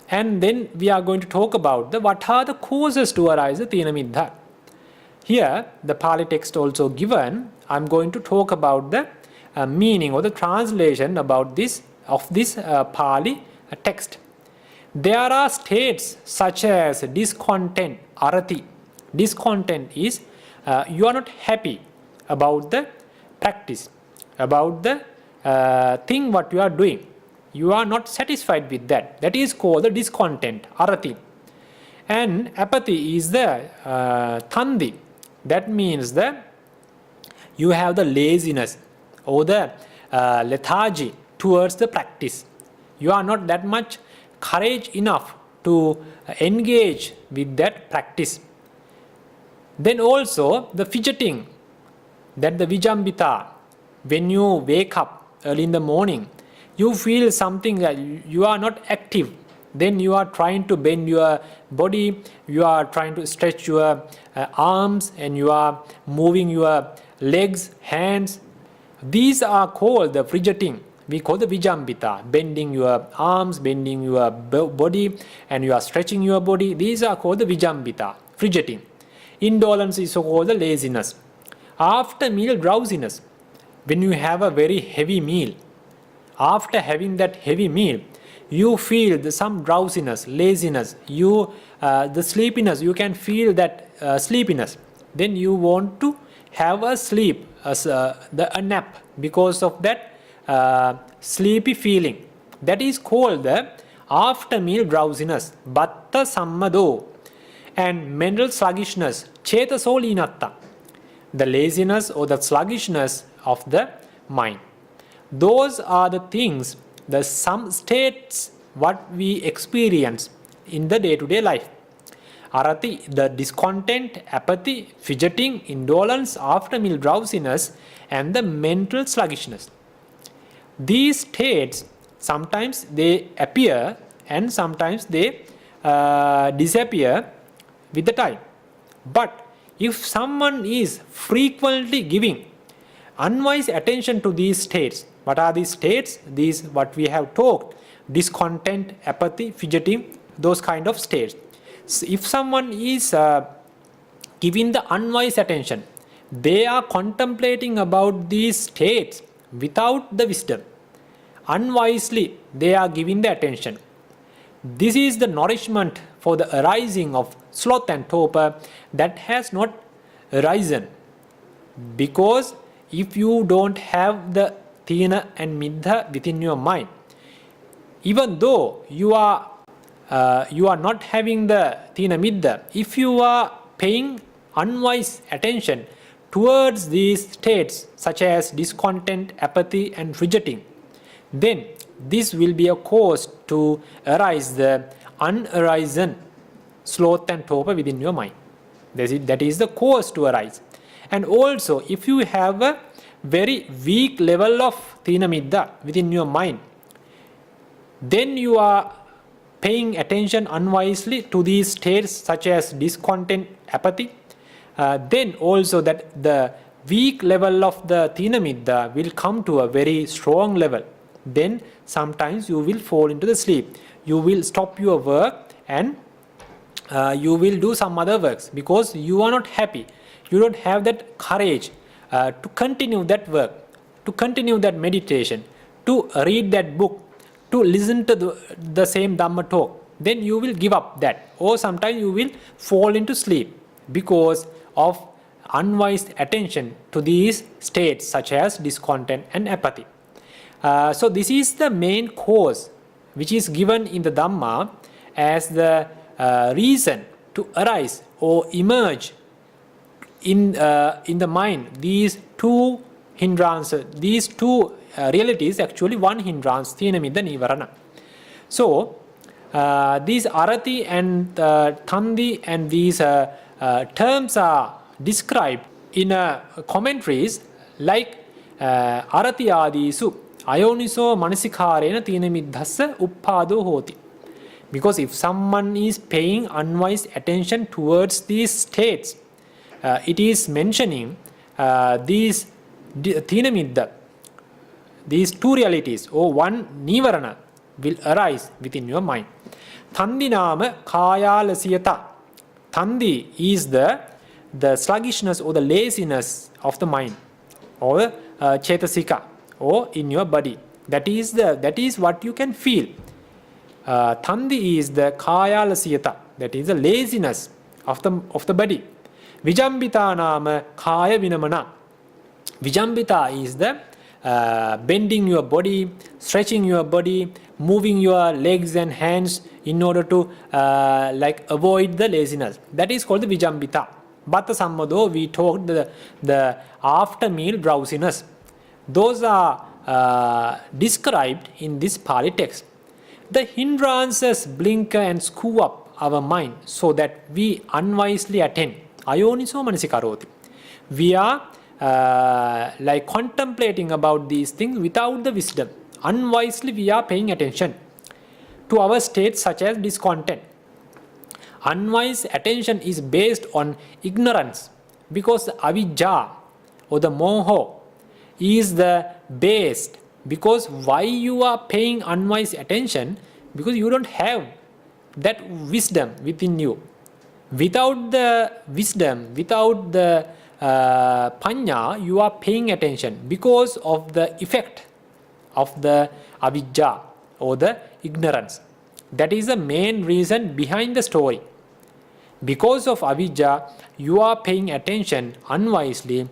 And then we are going to talk about what are the causes to arise the Thīnamiddha. Here, the Pali text also given, I am going to talk about the meaning or the translation about this Pali text. There are states such as discontent, arati. Discontent is you are not happy about the practice, about the thing what you are doing. You are not satisfied with that. That is called the discontent, arati. And apathy is the thandi. That means that you have the laziness or the lethargy towards the practice. You are not that much courage enough to engage with that practice. Then also the fidgeting, that the vijambita, when you wake up early in the morning, you feel something that you are not active. Then you are trying to bend your body, you are trying to stretch your arms, and you are moving your legs, hands. These are called the fidgeting. We call the vijambita, bending your arms, bending your body, and you are stretching your body. These are called the vijambita, fidgeting. Indolence is called the laziness. After meal, drowsiness. When you have a very heavy meal, after having that heavy meal, you feel some drowsiness, laziness, the sleepiness, you can feel that sleepiness. Then you want to have a sleep, a nap, because of that sleepy feeling. That is called the after meal drowsiness, batta sammado, and mental sluggishness, chetaso linatta, the laziness or the sluggishness of the mind. Those are the things, some states what we experience in the day-to-day life. Arati, the discontent, apathy, fidgeting, indolence, after meal drowsiness, and the mental sluggishness. These states, sometimes they appear and sometimes they disappear with the time. But if someone is frequently giving unwise attention to these states, what are these states? These what we have talked: discontent, apathy, fidgeting, those kind of states. So if someone is giving the unwise attention, they are contemplating about these states without the wisdom. Unwisely, they are giving the attention. This is the nourishment for the arising of sloth and torpor that has not arisen. Because if you don't have the Thīna and Middha within your mind, even though you are not having the Thīnamiddha, if you are paying unwise attention towards these states such as discontent, apathy, and fidgeting, then this will be a cause to arise the unarisen sloth and torpor within your mind. That is the cause to arise. And also, if you have a very weak level of Thīnamiddha within your mind, then you are paying attention unwisely to these states such as discontent, apathy. Then also that the weak level of the Thīnamiddha will come to a very strong level. Then sometimes you will fall into the sleep. You will stop your work and you will do some other works because you are not happy. You don't have that courage to continue that work, to continue that meditation, to read that book, to listen to the same Dhamma talk. Then you will give up that, or sometimes you will fall into sleep because of unwise attention to these states such as discontent and apathy. So this is the main cause which is given in the Dhamma as the reason to arise or emerge in the mind these two hindrances, these two realities, actually one hindrance, Thīnamiddha, nīvaraṇa. So these arati and thandi and these terms are described in commentaries like arati adisu ayoniso manasikarena Thīnamiddhassa uppado hoti. Because if someone is paying unwise attention towards these states, it is mentioning these Thīnamiddha, these two realities or one nīvaraṇa will arise within your mind. Thandi nama kāyālasiyata. Thandi is the sluggishness or the laziness of the mind, or chetasika, or in your body. That is what you can feel. Thandi is the kāyālasiyata, that is the laziness of the body. Vijambita nama kāya vinamana. Vijambita is the bending your body, stretching your body, moving your legs and hands in order to avoid the laziness. That is called the vijambita. Bhatta sammado, we talked the after meal drowsiness. Those are described in this Pali text. The hindrances blink and screw up our mind so that we unwisely attend. Ayoniso manasikaroti. We are like contemplating about these things without the wisdom. Unwisely we are paying attention to our states such as discontent. Unwise attention is based on ignorance, because the avijja or the moho is the base. Because why you are paying unwise attention? Because you don't have that wisdom within you. Without the wisdom, without the panya, you are paying attention because of the effect of the avijja or the ignorance. That is the main reason behind the story. Because of avijja, you are paying attention unwisely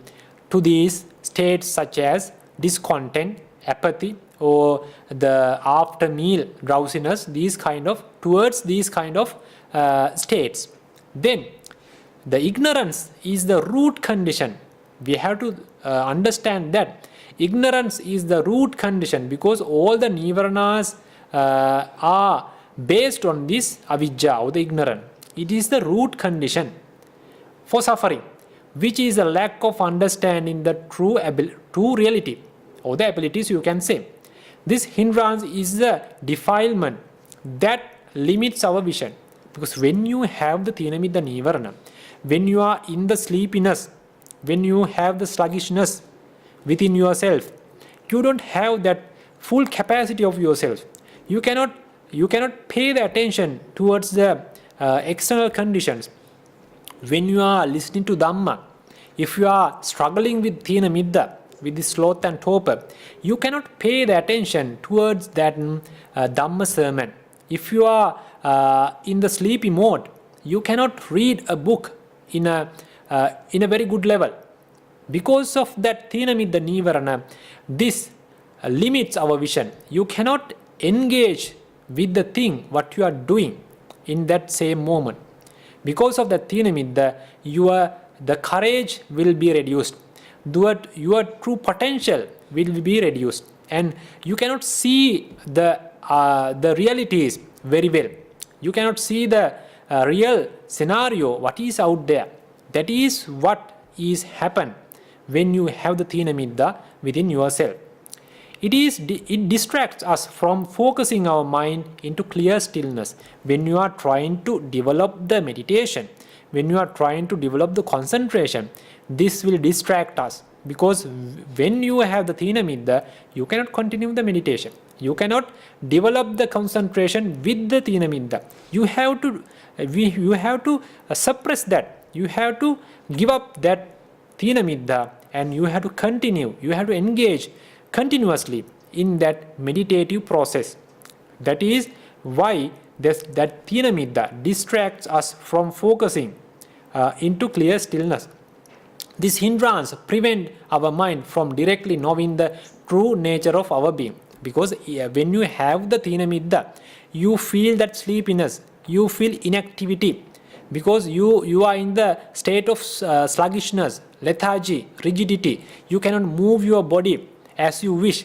to these states such as discontent, apathy, or the after meal drowsiness, towards these kind of states. Then the ignorance is the root condition. We have to understand that ignorance is the root condition, because all the nīvaraṇas are based on this avijja or the ignorance. It is the root condition for suffering, which is a lack of understanding the true reality or the abilities, you can say. This hindrance is the defilement that limits our vision. Because when you have the Thīnamiddha nīvaraṇa, when you are in the sleepiness, when you have the sluggishness within yourself, you don't have that full capacity of yourself. You cannot pay the attention towards the external conditions. When you are listening to Dhamma, if you are struggling with Thīnamiddha, with the sloth and torpor, you cannot pay the attention towards that Dhamma sermon. If you are in the sleepy mode, you cannot read a book in a very good level. Because of that Thīnamiddha nīvaraṇa, this limits our vision. You cannot engage with the thing what you are doing in that same moment. Because of the Thīnamiddha, the courage will be reduced. Your true potential will be reduced, and you cannot see the realities very well. You cannot see the real scenario, what is out there. That is what is happen when you have the Thīnamiddha within yourself. It distracts us from focusing our mind into clear stillness. When you are trying to develop the meditation, when you are trying to develop the concentration, this will distract us. Because when you have the Thīnamiddha, you cannot continue the meditation. You cannot develop the concentration with the Thīnamiddha. You have to suppress that. You have to give up that Thīnamiddha, and you have to continue. You have to engage continuously in that meditative process. That is why that Thīnamiddha distracts us from focusing into clear stillness. This hindrance prevents our mind from directly knowing the true nature of our being. Because when you have the Thīnamiddha, you feel that sleepiness, you feel inactivity, because you are in the state of sluggishness, lethargy, rigidity. You cannot move your body as you wish.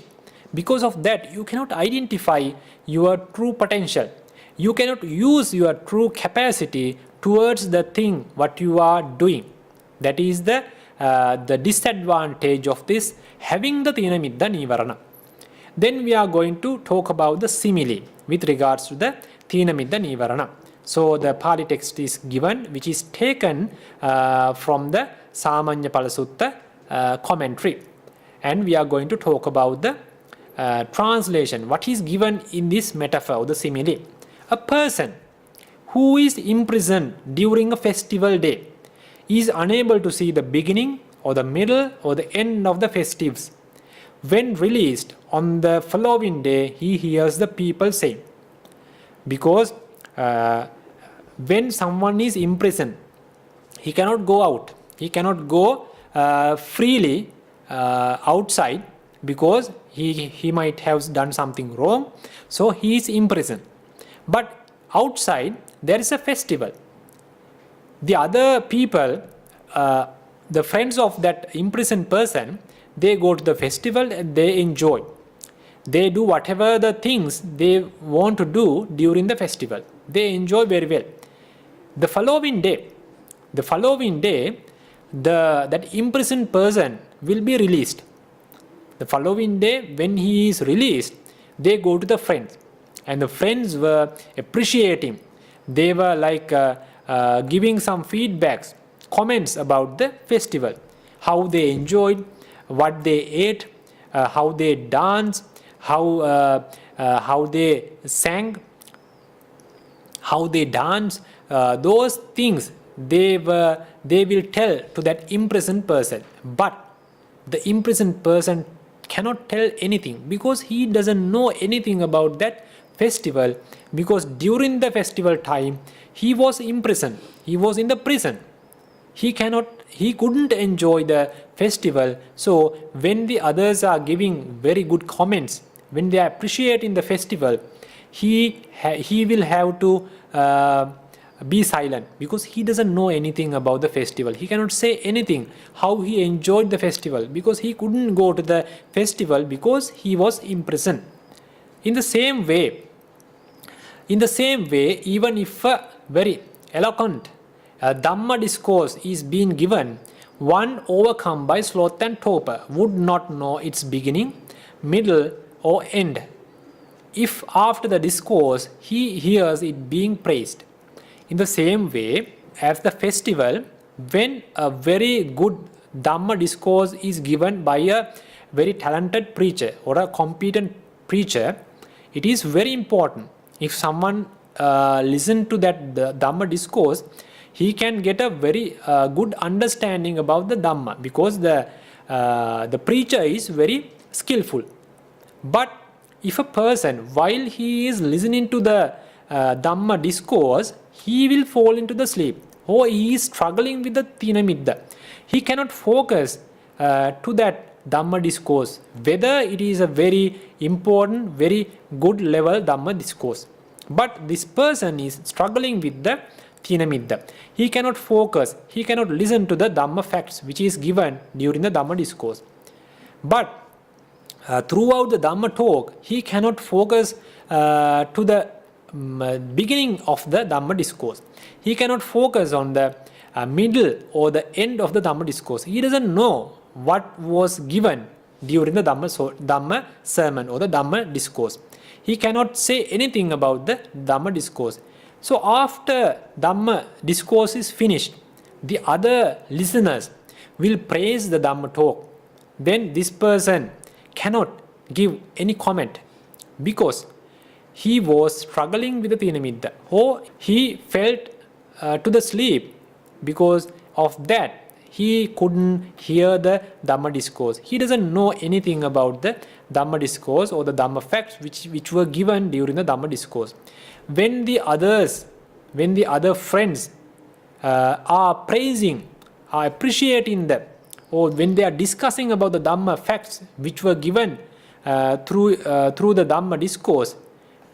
Because of that, you cannot identify your true potential. You cannot use your true capacity towards the thing what you are doing. That is the disadvantage of this having the Thīnamiddha nīvaraṇa. Then we are going to talk about the simile with regards to the Thīnamiddha nīvaraṇa. So the Pali text is given, which is taken from the Sāmaññapala Sutta commentary. And we are going to talk about the translation, what is given in this metaphor, the simile. A person who is imprisoned during a festival day is unable to see the beginning or the middle or the end of the festives. When released on the following day, he hears the people say. Because when someone is imprisoned, he cannot go out. He cannot go freely outside, because he might have done something wrong. So he is imprisoned. But outside there is a festival. The other people, the friends of that imprisoned person, they go to the festival and they enjoy. They do whatever the things they want to do during the festival. They enjoy very well. The following day, that imprisoned person will be released. The following day, when he is released, they go to the friends, and the friends were appreciating. They were like giving some feedbacks, comments about the festival, how they enjoyed, what they ate, how they danced, how they sang, how they dance. Those things they will tell to that imprisoned person. But the imprisoned person cannot tell anything, because he doesn't know anything about that festival, because during the festival time he was imprisoned, he was in the prison. He couldn't enjoy the festival. So when the others are giving very good comments, when they are appreciating the festival, he will have to be silent, because he doesn't know anything about the festival. He cannot say anything how he enjoyed the festival, because he couldn't go to the festival because he was imprisoned. In the same way, even if a very eloquent Dhamma discourse is being given, one overcome by sloth and torpor would not know its beginning, middle or end, if after the discourse he hears it being praised. In the same way, as the festival, when a very good Dhamma discourse is given by a very talented preacher or a competent preacher, it is very important. If someone listens to that Dhamma discourse, he can get a very good understanding about the Dhamma, because the preacher is very skillful. But if a person, while he is listening to the Dhamma discourse, he will fall into the sleep, or he is struggling with the Thīnamiddha. He cannot focus to that Dhamma discourse, whether it is a very important, very good level Dhamma discourse. But this person is struggling with the Thīnamiddha. He cannot focus, he cannot listen to the Dhamma facts which is given during the Dhamma discourse. But throughout the Dhamma talk, he cannot focus to the beginning of the Dhamma discourse. He cannot focus on the middle or the end of the Dhamma discourse. He doesn't know what was given during the Dhamma sermon or the Dhamma discourse. He cannot say anything about the Dhamma discourse. So after Dhamma discourse is finished, the other listeners will praise the Dhamma talk. Then this person cannot give any comment, because he was struggling with the Thīnamiddha, or he felt to the sleep. Because of that, he couldn't hear the Dhamma discourse. He doesn't know anything about the Dhamma discourse or the Dhamma facts which were given during the Dhamma discourse. When the other friends are praising, are appreciating them, or when they are discussing about the Dhamma facts which were given through the Dhamma discourse,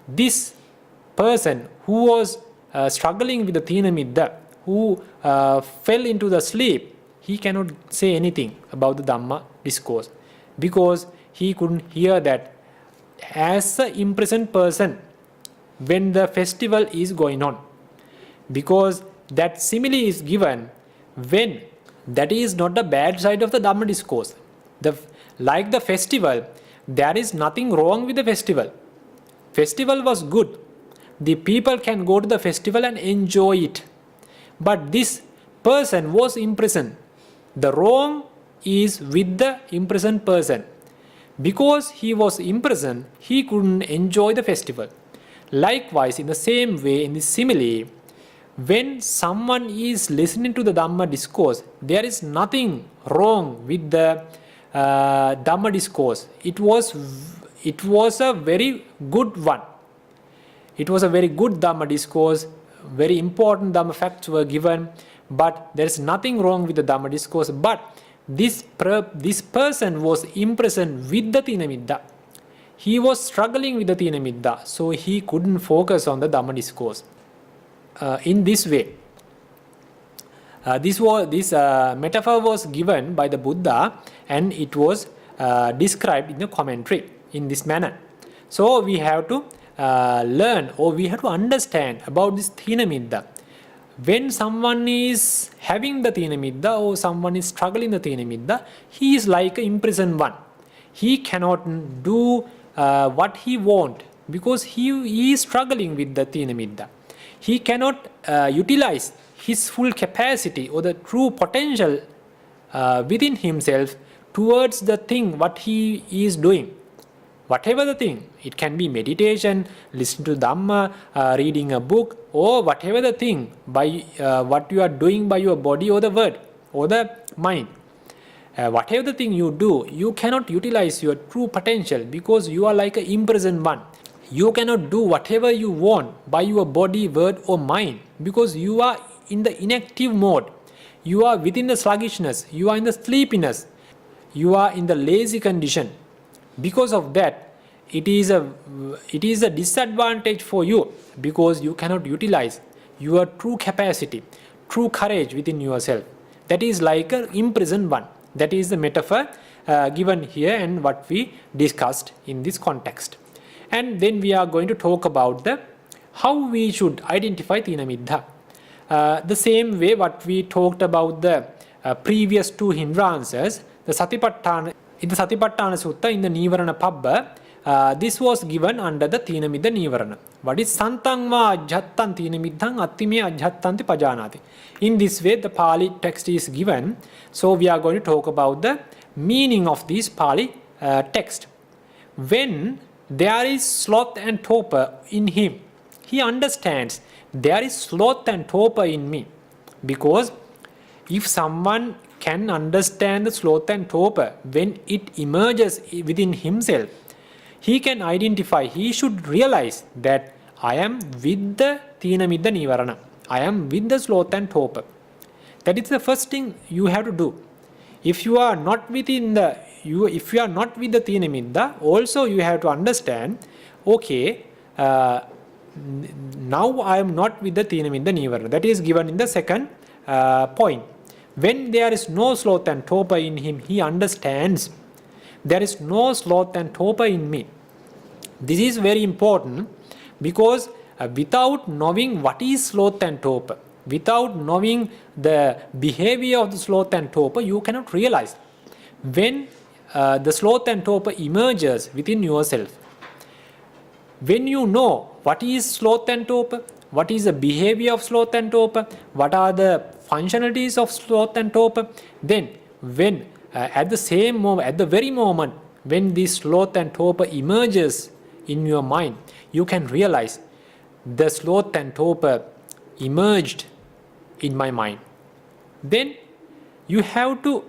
this person who was struggling with the Thīnamiddha, who fell into the sleep, he cannot say anything about the Dhamma discourse, because he couldn't hear that. As an imprisoned person, when the festival is going on, because that simile is given when that is not the bad side of the Dhamma discourse. Like the festival, there is nothing wrong with the festival. Festival was good. The people can go to the festival and enjoy it. But this person was imprisoned. The wrong is with the imprisoned person. Because he was imprisoned, he couldn't enjoy the festival. Likewise, in the same way, in the simile, when someone is listening to the Dhamma discourse, there is nothing wrong with the Dhamma discourse. It was a very good one. It was a very good Dhamma discourse. Very important Dhamma facts were given, but there is nothing wrong with the Dhamma discourse. But this person was imprisoned with the Thīnamiddha. He was struggling with the Thīnamiddha, so he couldn't focus on the Dhamma discourse. In this way, this metaphor was given by the Buddha, and it was described in the commentary in this manner. So we have to learn, or we have to understand about this Thīnamiddha. when someone is having the Thīnamiddha or someone is struggling the Thīnamiddha, he is like an imprisoned one. He cannot do what he wants because he is struggling with the Thīnamiddha. He cannot utilize his full capacity or the true potential within himself towards the thing what he is doing. Whatever the thing, it can be meditation, listen to Dhamma, reading a book, or whatever the thing by what you are doing by your body or the word or the mind. Whatever the thing you do, you cannot utilize your true potential because you are like an imprisoned one. You cannot do whatever you want by your body, word or mind because you are in the inactive mode. You are within the sluggishness. You are in the sleepiness. You are in the lazy condition. Because of that, it is a disadvantage for you because you cannot utilize your true capacity, true courage within yourself. That is like an imprisoned one. That is the metaphor given here and what we discussed in this context. And then we are going to talk about how we should identify Thīnamiddha. The same way what we talked about the previous two hindrances, the Satipatthana. In the Satipatthana Sutta, in the nīvaraṇa Pabbha, this was given under the Thīnamiddha nīvaraṇa. What is santang va ajhattan Thīnamiddhaṃ attime ajhattanti pajanati. In this way, the Pali text is given. So we are going to talk about the meaning of this Pali text. When there is sloth and torpor in him, he understands there is sloth and torpor in me. Because if someone can understand the sloth and torpor when it emerges within himself, he can identify, he should realize that I am with the Thīnamiddha nīvaraṇa. I am with the sloth and torpor. That is the first thing you have to do. If you are not within the, if you are not with the Thīnamiddha, also you have to understand, okay, now I am not with the Thīnamiddha nīvaraṇa. That is given in the second point. When there is no sloth and torpor in him, he understands there is no sloth and torpor in me. This is very important because without knowing what is sloth and torpor, without knowing the behavior of the sloth and torpor, you cannot realize. When the sloth and torpor emerges within yourself, when you know what is sloth and torpor, what is the behavior of sloth and torpor, what are the functionalities of sloth and torpor, then when at the same moment, at the very moment when this sloth and torpor emerges in your mind, you can realize the sloth and torpor emerged in my mind. Then you have to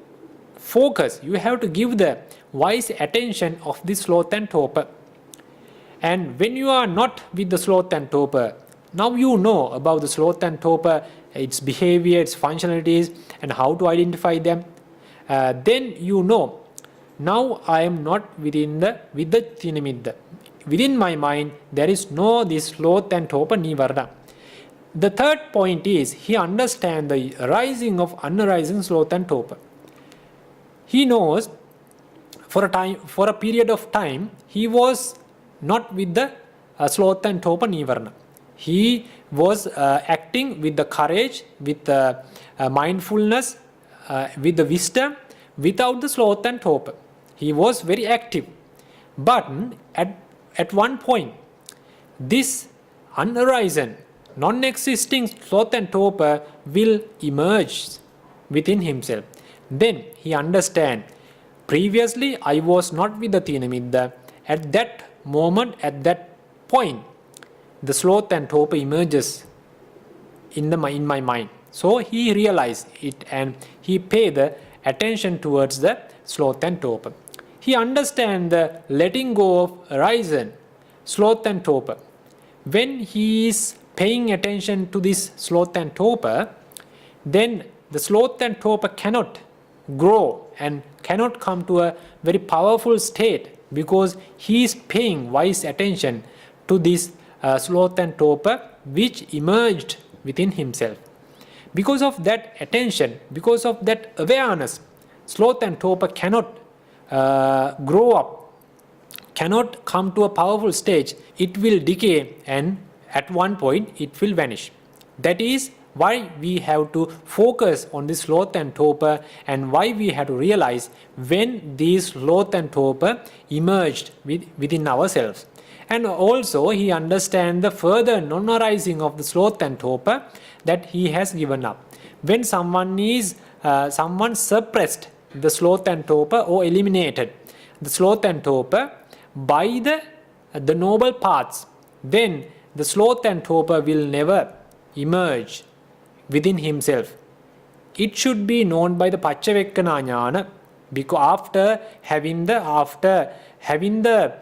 focus, you have to give the wise attention of this sloth and torpor. And when you are not with the sloth and torpor, now you know about the sloth and torpor, its behavior, its functionalities, and how to identify them. Then you know, now I am not with the Thīnamiddha. Within my mind, there is no this sloth and torpor nīvaraṇa. The third point is, he understands the arising of unarising sloth and torpor. He knows for a period of time, he was not with the sloth and torpor nīvaraṇa. He was acting with the courage, with the mindfulness, with the wisdom, without the sloth and torpor. He was very active. But at one point, this unarisen, non-existing sloth and torpor will emerge within himself. Then he understands, previously I was not with the Thīnamiddha. At that moment, at that point, the sloth and torpor emerges in my mind. So he realized it and he paid the attention towards the sloth and torpor. He understands the letting go of arisen, sloth and torpor. When he is paying attention to this sloth and torpor, then the sloth and torpor cannot grow and cannot come to a very powerful state because he is paying wise attention to this sloth and torpor which emerged within himself. Because of that attention, because of that awareness, sloth and torpor cannot grow up, cannot come to a powerful stage. It will decay and at one point it will vanish. That is why we have to focus on this sloth and torpor, and why we have to realize when these sloth and torpor emerged within ourselves. And also he understands the further non-arising of the sloth and torpor that he has given up. When someone suppressed the sloth and torpor or eliminated the sloth and torpor by the noble paths, then the sloth and torpor will never emerge within himself. It should be known by the Paccavekkhana jnana, because after having the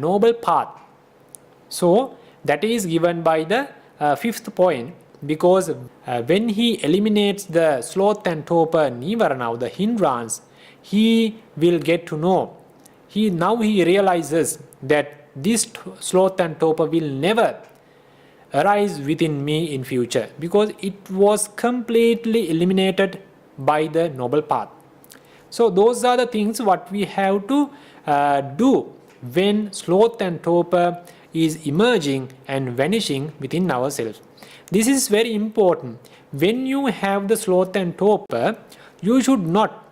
noble path. So that is given by the fifth point, because when he eliminates the sloth and torpor nīvaraṇa, the hindrance, he will get to know. Now he realizes that this sloth and torpor will never arise within me in future, because it was completely eliminated by the noble path. So those are the things what we have to do when sloth and torpor is emerging and vanishing within ourselves. This is very important. When you have the sloth and torpor, you should not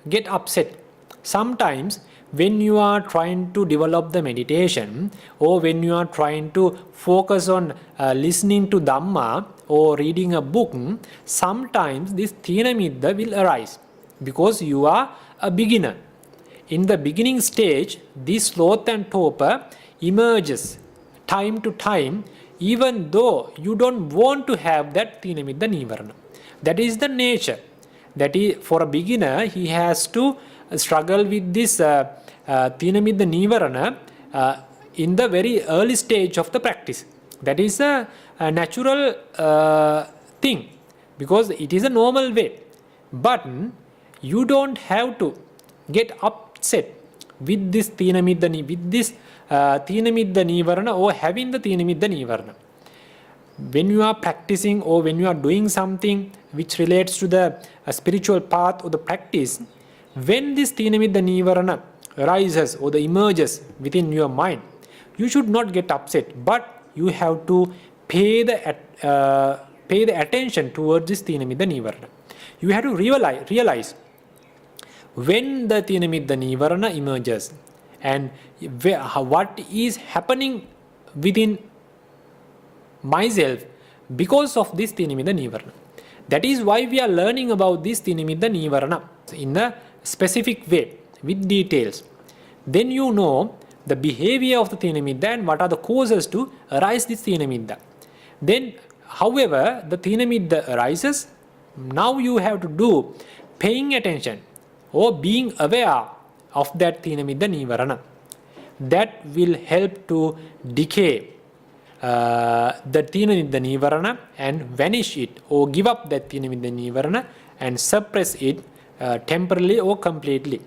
get upset. Sometimes when you are trying to develop the meditation, or when you are trying to focus on listening to Dhamma or reading a book, sometimes this Thīnamiddha will arise because you are a beginner. In the beginning stage, this sloth and torpor emerges time to time, even though you don't want to have that Thīnamiddha nīvaraṇa. That is the nature. That is, for a beginner, he has to struggle with this Thīnamiddha nīvaraṇa in the very early stage of the practice. That is a natural thing, because it is a normal way. But you don't have to get upset with this Thīnamiddha nīvaraṇa or having the Thīnamiddha nīvaraṇa. When you are practicing or when you are doing something which relates to the spiritual path or the practice, when this Thīnamiddha nīvaraṇa arises or the emerges within your mind, you should not get upset, but you have to pay the attention towards this Thīnamiddha nīvaraṇa. You have to realize when the Thīnamiddha nīvaraṇa emerges and what is happening within myself because of this Thīnamiddha nīvaraṇa. That is why we are learning about this Thīnamiddha nīvaraṇa in a specific way with details. Then you know the behavior of the Thīnamiddha and what are the causes to arise this Thīnamiddha. Then, however, the Thīnamiddha arises, now you have to do paying attention or being aware of that Thīnamiddha nīvaraṇa. That will help to decay the Thīnamiddha nīvaraṇa and vanish it, or give up that Thīnamiddha nīvaraṇa and suppress it temporarily or completely.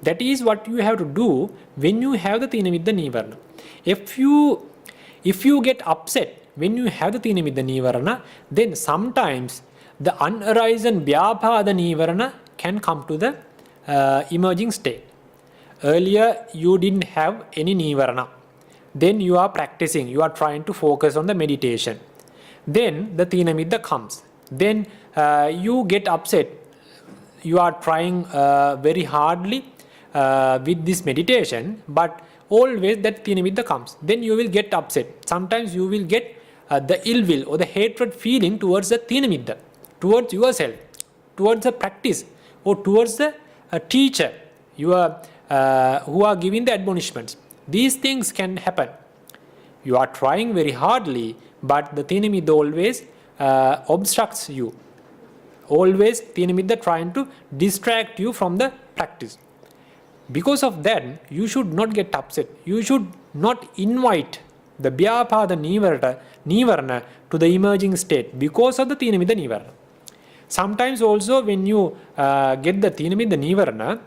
That is what you have to do when you have the Thīnamiddha nīvaraṇa. If you get upset when you have the Thīnamiddha nīvaraṇa, then sometimes the unarisen Vyāpāda nīvaraṇa can come to the emerging state. Earlier you didn't have any nīvaraṇa. Then you are practicing, you are trying to focus on the meditation. Then the Thīnamiddha comes. Then you get upset. You are trying very hardly with this meditation, but always that Thīnamiddha comes. Then you will get upset. Sometimes you will get the ill will or the hatred feeling towards the Thīnamiddha, towards yourself, towards the practice, or towards the teacher who are giving the admonishments. These things can happen. You are trying very hardly, but the Thīnamiddha always obstructs you. Always Thīnamiddha trying to distract you from the practice. Because of that, you should not get upset. You should not invite the Vyāpāda nīvaraṇa to the emerging state because of the Thīnamiddha nīvaraṇa. Sometimes also when you get the Thīnamiddha nīvaraṇa,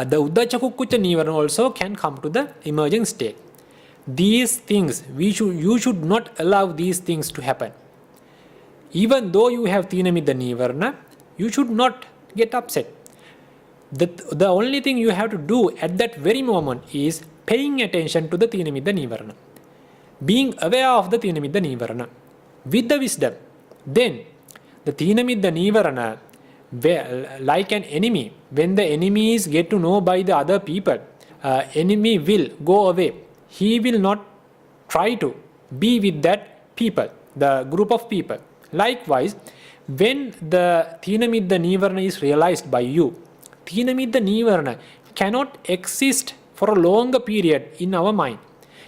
the Uddhacca Kukkucca nīvaraṇa also can come to the emerging state. These things, you should not allow these things to happen. Even though you have Thīnamiddha nīvaraṇa, you should not get upset. The only thing you have to do at that very moment is paying attention to the Thīnamiddha nīvaraṇa. Being aware of the Thīnamiddha nīvaraṇa. with the wisdom, then the Thīnamiddha nīvaraṇa, like an enemy, when the enemies get to know by the other people, enemy will go away. He will not try to be with that people, the group of people. Likewise, when the Thīnamiddha nīvaraṇa is realized by you, Thīnamiddha nīvaraṇa cannot exist for a longer period in our mind.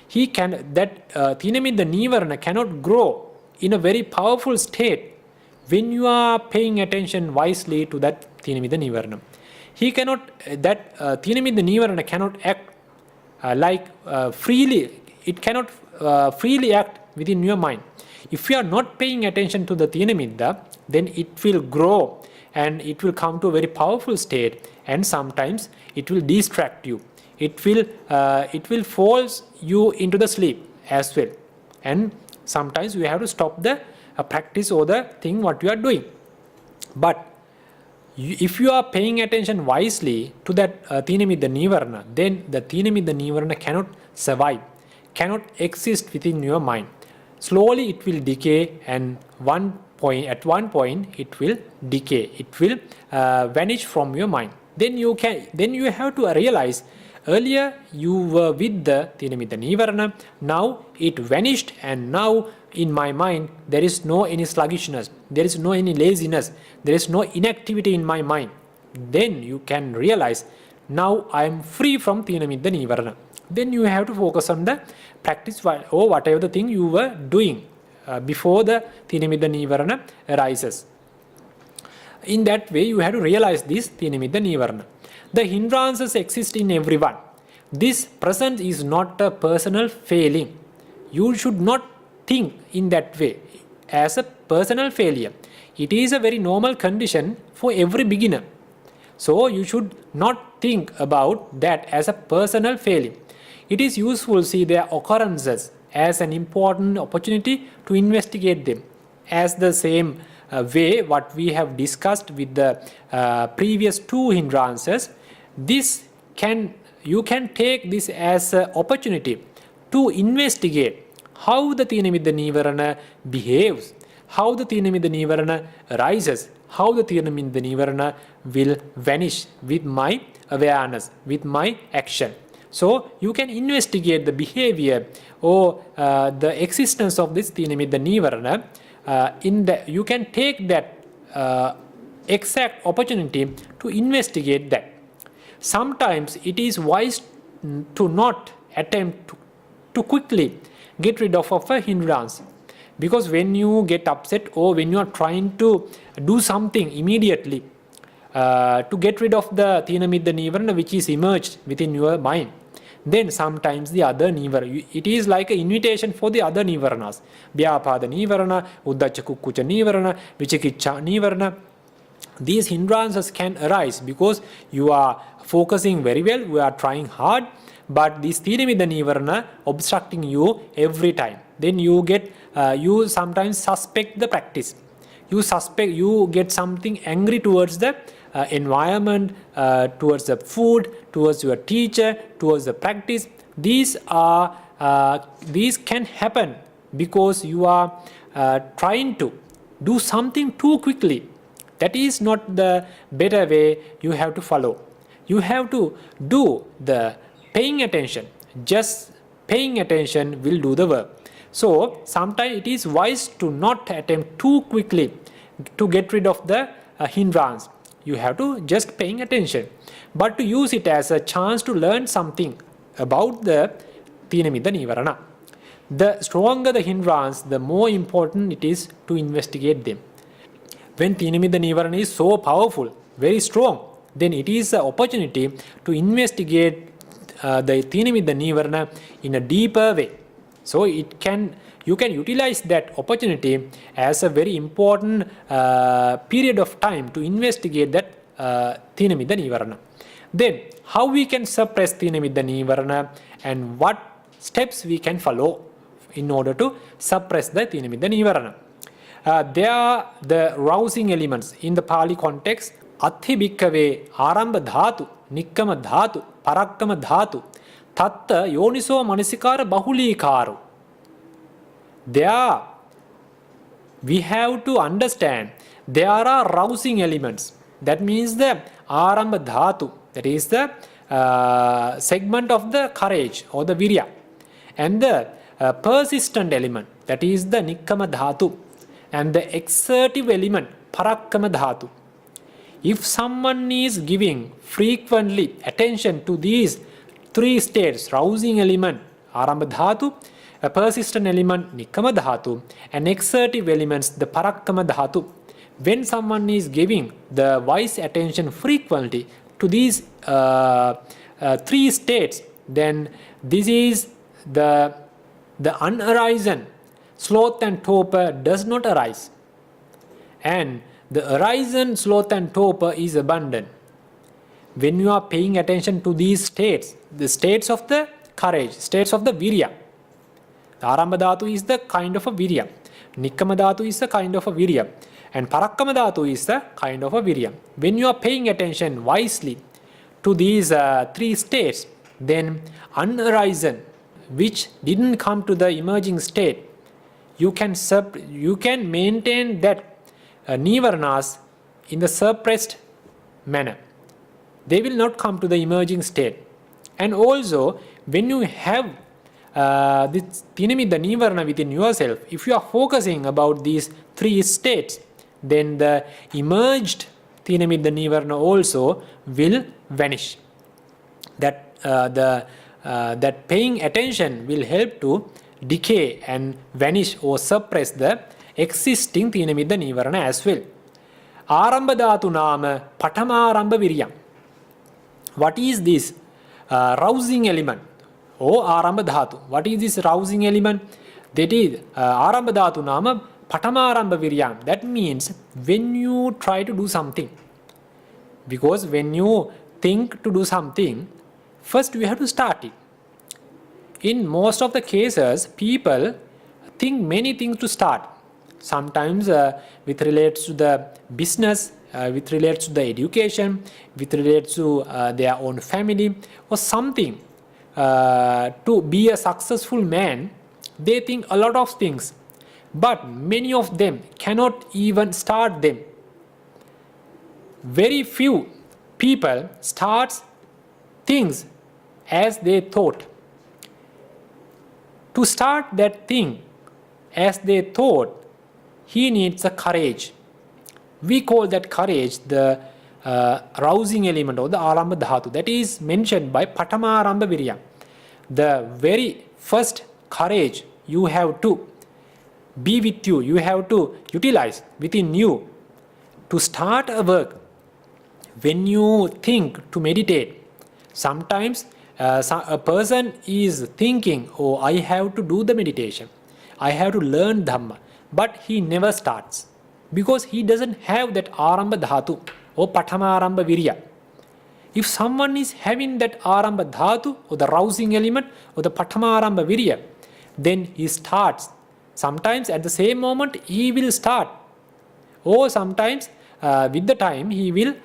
Thīnamiddha nīvaraṇa cannot grow in a very powerful state when you are paying attention wisely to that Thīnamiddha nīvaraṇa. Thīnamiddha nīvaraṇa cannot act freely. It cannot freely act within your mind. If you are not paying attention to the Thīnamiddha, then it will grow and it will come to a very powerful state, and sometimes it will distract you. It will force you into the sleep as well, and sometimes you have to stop the practice or the thing what you are doing. But if you are paying attention wisely to that Thīnamiddha nīvaraṇa, then the Thīnamiddha nīvaraṇa cannot survive, cannot exist within your mind. Slowly it will decay, and at one point it will decay. It will vanish from your mind. Then you have to realize, earlier you were with the Thīnamiddha nīvaraṇa, now it vanished, and now in my mind there is no any sluggishness, there is no any laziness, there is no inactivity in my mind. Then you can realize, now I am free from Thīnamiddha nīvaraṇa. Then you have to focus on the practice or whatever the thing you were doing before the Thīnamiddha nīvaraṇa arises. In that way you have to realize this Thīnamiddha nīvaraṇa. The hindrances exist in everyone. This presence is not a personal failing. You should not think in that way as a personal failure. It is a very normal condition for every beginner. So you should not think about that as a personal failing. It is useful to see their occurrences as an important opportunity to investigate them. As the same way what we have discussed with the previous two hindrances, you can take this as an opportunity to investigate how the Thīnamiddha nīvaraṇa behaves, how the Thīnamiddha nīvaraṇa arises, how the Thīnamiddha nīvaraṇa will vanish with my awareness, with my action. So you can investigate the behavior or the existence of this Thīnamiddha nīvaraṇa. You can take that exact opportunity to investigate that. Sometimes it is wise to not attempt to quickly get rid of a hindrance, because when you get upset or when you are trying to do something immediately to get rid of the Thīnamiddha nīvaraṇa which is emerged within your mind, then sometimes the other nīvaraṇa, it is like an invitation for the other nīvaraṇas. Vyapada nīvaraṇa, uddacca kukkuca nīvaraṇa, vicikicca nīvaraṇa. These hindrances can arise because you are focusing very well, you are trying hard, but this Thīnamiddha nīvaraṇa obstructing you every time. Then you sometimes suspect the practice. You get something angry towards the environment, towards the food, towards your teacher, towards the practice. These can happen because you are trying to do something too quickly. That is not the better way you have to follow. You have to do the paying attention. Just paying attention will do the work. So sometimes it is wise to not attempt too quickly to get rid of the hindrance. You have to just paying attention, but to use it as a chance to learn something about the Thīnamiddha nīvaraṇa. The stronger the hindrance, the more important it is to investigate them. When Thīnamiddha nīvaraṇa is so powerful, very strong, then it is an opportunity to investigate the Thīnamiddha nīvaraṇa in a deeper way. So you can utilize that opportunity as a very important period of time to investigate that Thīnamiddha nīvaraṇa. Then how we can suppress Thīnamiddha nīvaraṇa and what steps we can follow in order to suppress the Thīnamiddha nīvaraṇa. There are the rousing elements in the Pali context. Athi bhikkave arambha dhatu, nikkama dhatu, parakkama dhatu, tatta yoniso manasikara bahulīkāru. There are we have to understand there are rousing elements. That means the Arambha Dhatu, that is the segment of the courage or the virya, and the persistent element, that is the Nikkama Dhatu, and the exertive element, Parakkama Dhatu. If someone is giving frequently attention to these three states, rousing element, Arambha Dhatu, a persistent element, Nikkama Dhatu, and exertive elements, the Parakkama Dhatu. When someone is giving the wise attention frequently to these three states, then this is the unarisen. Sloth and torpor does not arise. And the arisen sloth and torpor is abundant. When you are paying attention to these states, the states of the courage, states of the virya. The Arambha Dhatu is the kind of a virya. Nikkama Dhatu is a kind of a virya. And Parakkama Dhatu is a kind of a virya. When you are paying attention wisely to these three states, then unarisen, which didn't come to the emerging state, you can maintain that nīvaraṇas in the suppressed manner. They will not come to the emerging state. And also, when you have this Thīnamiddha nīvaraṇa within yourself, if you are focusing about these three states, then the emerged Thīnamiddha nīvaraṇa also will vanish. That paying attention will help to decay and vanish or suppress the existing Thīnamiddha nīvaraṇa as well. Arambha Dhatu nama Pathamarambha Viryam. What is this rousing element? Arambha Dhatu. What is this rousing element? That is Arambha Dhatu nama Pathamarambha Viryam. That means when you try to do something, because when you think to do something, first you have to start it. In most of the cases, people think many things to start. Sometimes with relates to the business, with relates to the education, with relates to their own family or something. To be a successful man, they think a lot of things, but many of them cannot even start them. Very few people start things as they thought. To start that thing as they thought, he needs a courage. We call that courage the rousing element or the Arambha Dhatu. That is mentioned by Pathamarambha Virya. The very first courage you have to be with you, you have to utilize within you to start a work. When you think to meditate, sometimes a person is thinking, I have to do the meditation, I have to learn Dhamma, but he never starts because he doesn't have that Arambha Dhatu or Pathamarambha Virya. If someone is having that Arambha Dhatu or the rousing element or the Pathamarambha Virya, then he starts. Sometimes at the same moment he will start, or sometimes with the time he will,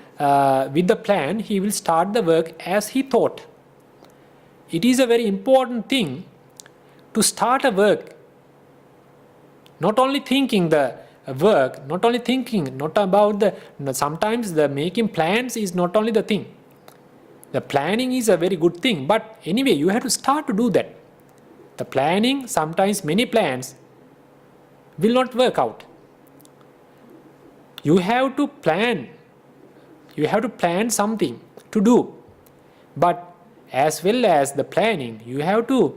with the plan, he will start the work as he thought. It is a very important thing to start a work. Not only thinking the work, not only thinking, not about the, sometimes the making plans is not only the thing. The planning is a very good thing, but anyway, you have to start to do that. The planning, sometimes many plans will not work out. You have to plan something to do, but as well as the planning, you have to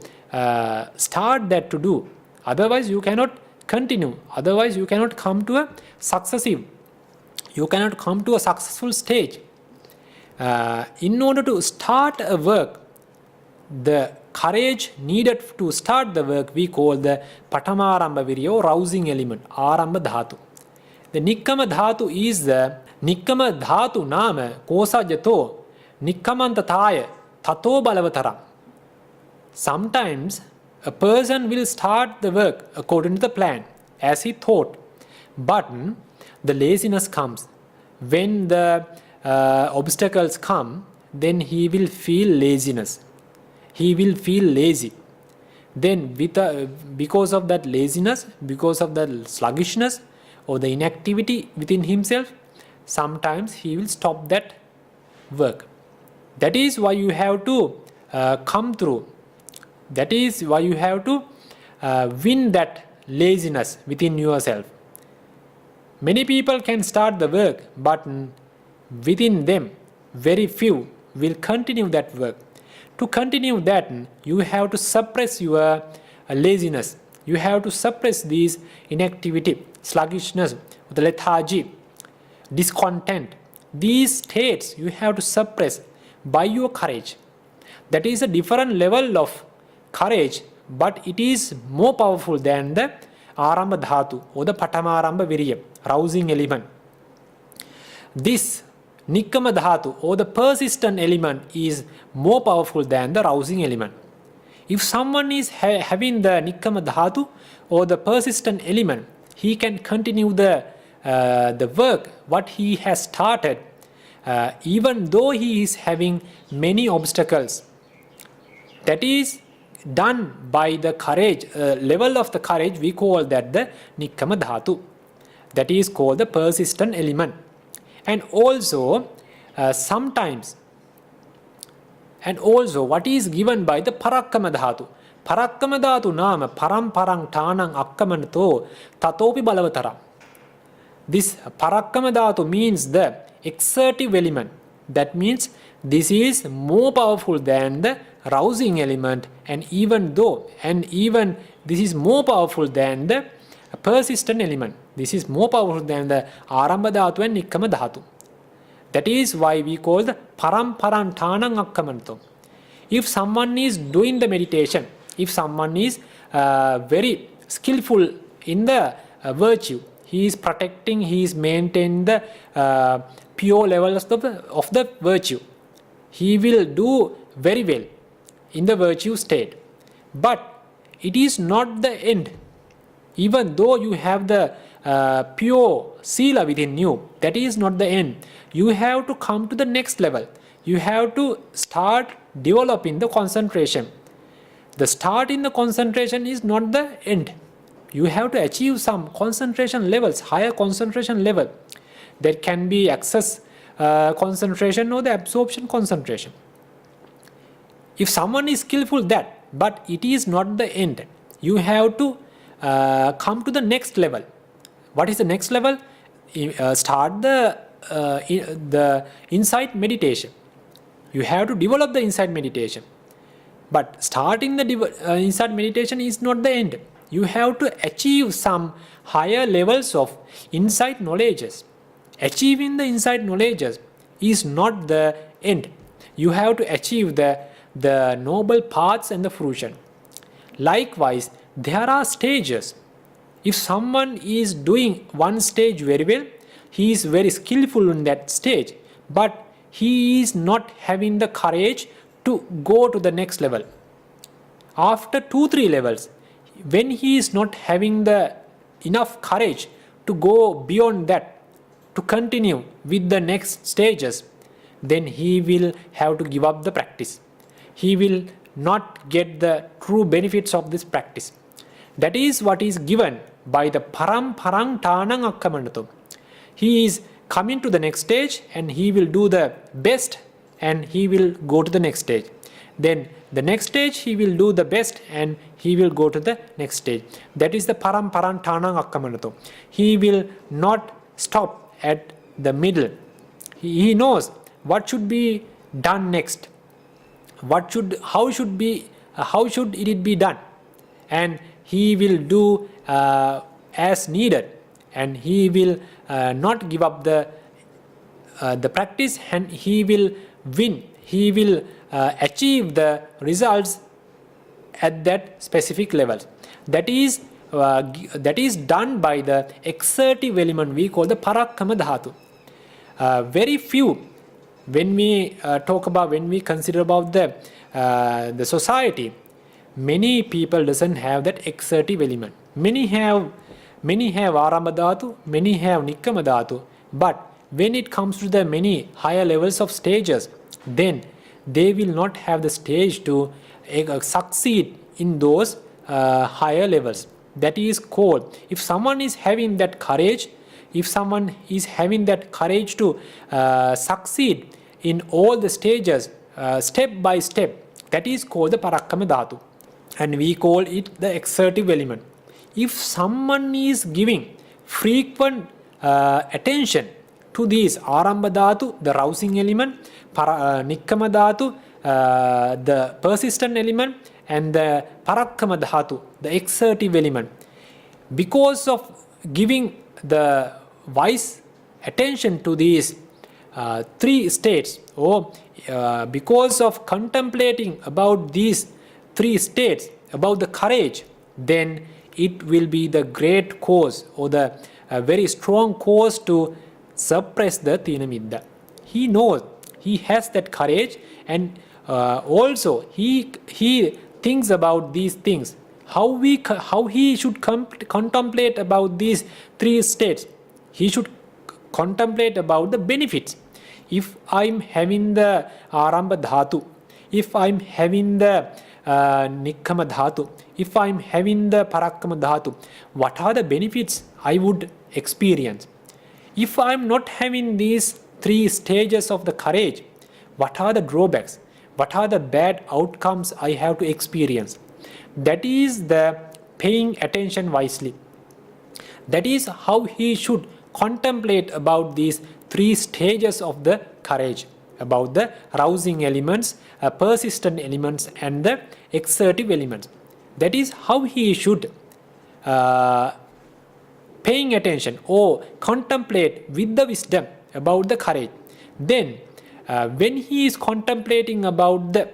start that to do. Otherwise, you cannot continue. Otherwise, you cannot come to a successive. You cannot come to a successful stage. In order to start a work, the courage needed to start the work we call the Pathamarambha Virya or rousing element, Arambha Dhatu. The Nikkama Dhatu is the Nikkama Dhatu nama Kosa Jato Nikkamantataya Tato Balavataram. Sometimes a person will start the work according to the plan as he thought, but the laziness comes. When the obstacles come, then he will feel laziness. He will feel lazy. Then because of that laziness, because of that sluggishness, or the inactivity within himself, sometimes he will stop that work. That is why you have to come through. That is why you have to win that laziness within yourself. Many people can start the work, but within them, very few will continue that work. To continue that, you have to suppress your laziness. You have to suppress these inactivity, sluggishness, the lethargy, discontent. These states you have to suppress by your courage. That is a different level of courage, but it is more powerful than the Aramba Dhatu or the Patamaramba Virya, rousing element. This Nikkama Dhatu or the persistent element is more powerful than the rousing element. If someone is having the Nikkama Dhatu or the persistent element, he can continue the work what he has started, even though he is having many obstacles. That is done by the courage, level of the courage, we call that the Nikkama Dhatu. That is called the persistent element. And also sometimes, and also what is given by the Parakkama Dhatu. Parakkama Dhatu nama param parang tanang akkamanato tatopi balavatara. This Parakkama Dhatu means the exertive element. That means this is more powerful than the rousing element, and even this is more powerful than the persistent element. This is more powerful than the Aramba Dhatu and Nikkama Dhatu. That is why we call the param parang tanang akkamanto. If someone is doing the meditation, if someone is very skillful in the virtue, he is protecting, he is maintaining the pure levels of the virtue, he will do very well in the virtue state. But it is not the end. Even though you have the pure sila within you, that is not the end. You have to come to the next level. You have to start developing the concentration. The start in the concentration is not the end. You have to achieve some concentration levels, higher concentration level. That can be access concentration or the absorption concentration. If someone is skillful that, but it is not the end. You have to come to the next level. What is the next level? Start the insight meditation. You have to develop the insight meditation. But starting the insight meditation is not the end. You have to achieve some higher levels of insight knowledges. Achieving the insight knowledges is not the end. You have to achieve the noble paths and the fruition. Likewise, there are stages. If someone is doing one stage very well, he is very skillful in that stage, but he is not having the courage to go to the next level. After 2-3 levels, when he is not having the enough courage to go beyond that, to continue with the next stages, then he will have to give up the practice. He will not get the true benefits of this practice. That is what is given by the param parang tanang akkamandato. He is coming to the next stage and he will do the best and he will go to the next stage. Then the next stage he will do the best and he will go to the next stage. That is the param parang tanang akkamandato. He will not stop at the middle. He knows what should be done next. How should it be done, and he will do as needed, and he will not give up the practice, and he will win. He will achieve the results at that specific level. That is done by the exertive element we call the Parakkama Dhatu. Very few. When we consider about the society, many people doesn't have that exertive element. Many have Aramba Dhatu, many have Nikkama Dhatu, but when it comes to the many higher levels of stages, then they will not have the stage to succeed in those higher levels. that is called, if someone is having that courage, if someone is having that courage to succeed in all the stages, step by step, that is called the Parakkama Dhatu. And we call it the exertive element. If someone is giving frequent attention to these Arambha Dhatu, the rousing element, Nikkama Dhatu, the persistent element, and the Parakkama Dhatu, the exertive element, because of giving the wise attention to these three states, or because of contemplating about these three states, about the courage, then it will be the great cause or the very strong cause to suppress the Thīnamiddha. He knows, he has that courage, and also he thinks about these things, how he should contemplate about these three states. He should contemplate about the benefits. If I'm having the Arambha Dhatu, if I'm having the Nikkama Dhatu, if I'm having the Parakkama Dhatu, what are the benefits I would experience? If I'm not having these three stages of the courage, what are the drawbacks? What are the bad outcomes I have to experience? That is the paying attention wisely. That is how he should contemplate about these three stages of the courage, about the rousing elements, persistent elements, and the exertive elements. That is how he should paying attention or contemplate with the wisdom about the courage. Then when he is contemplating about the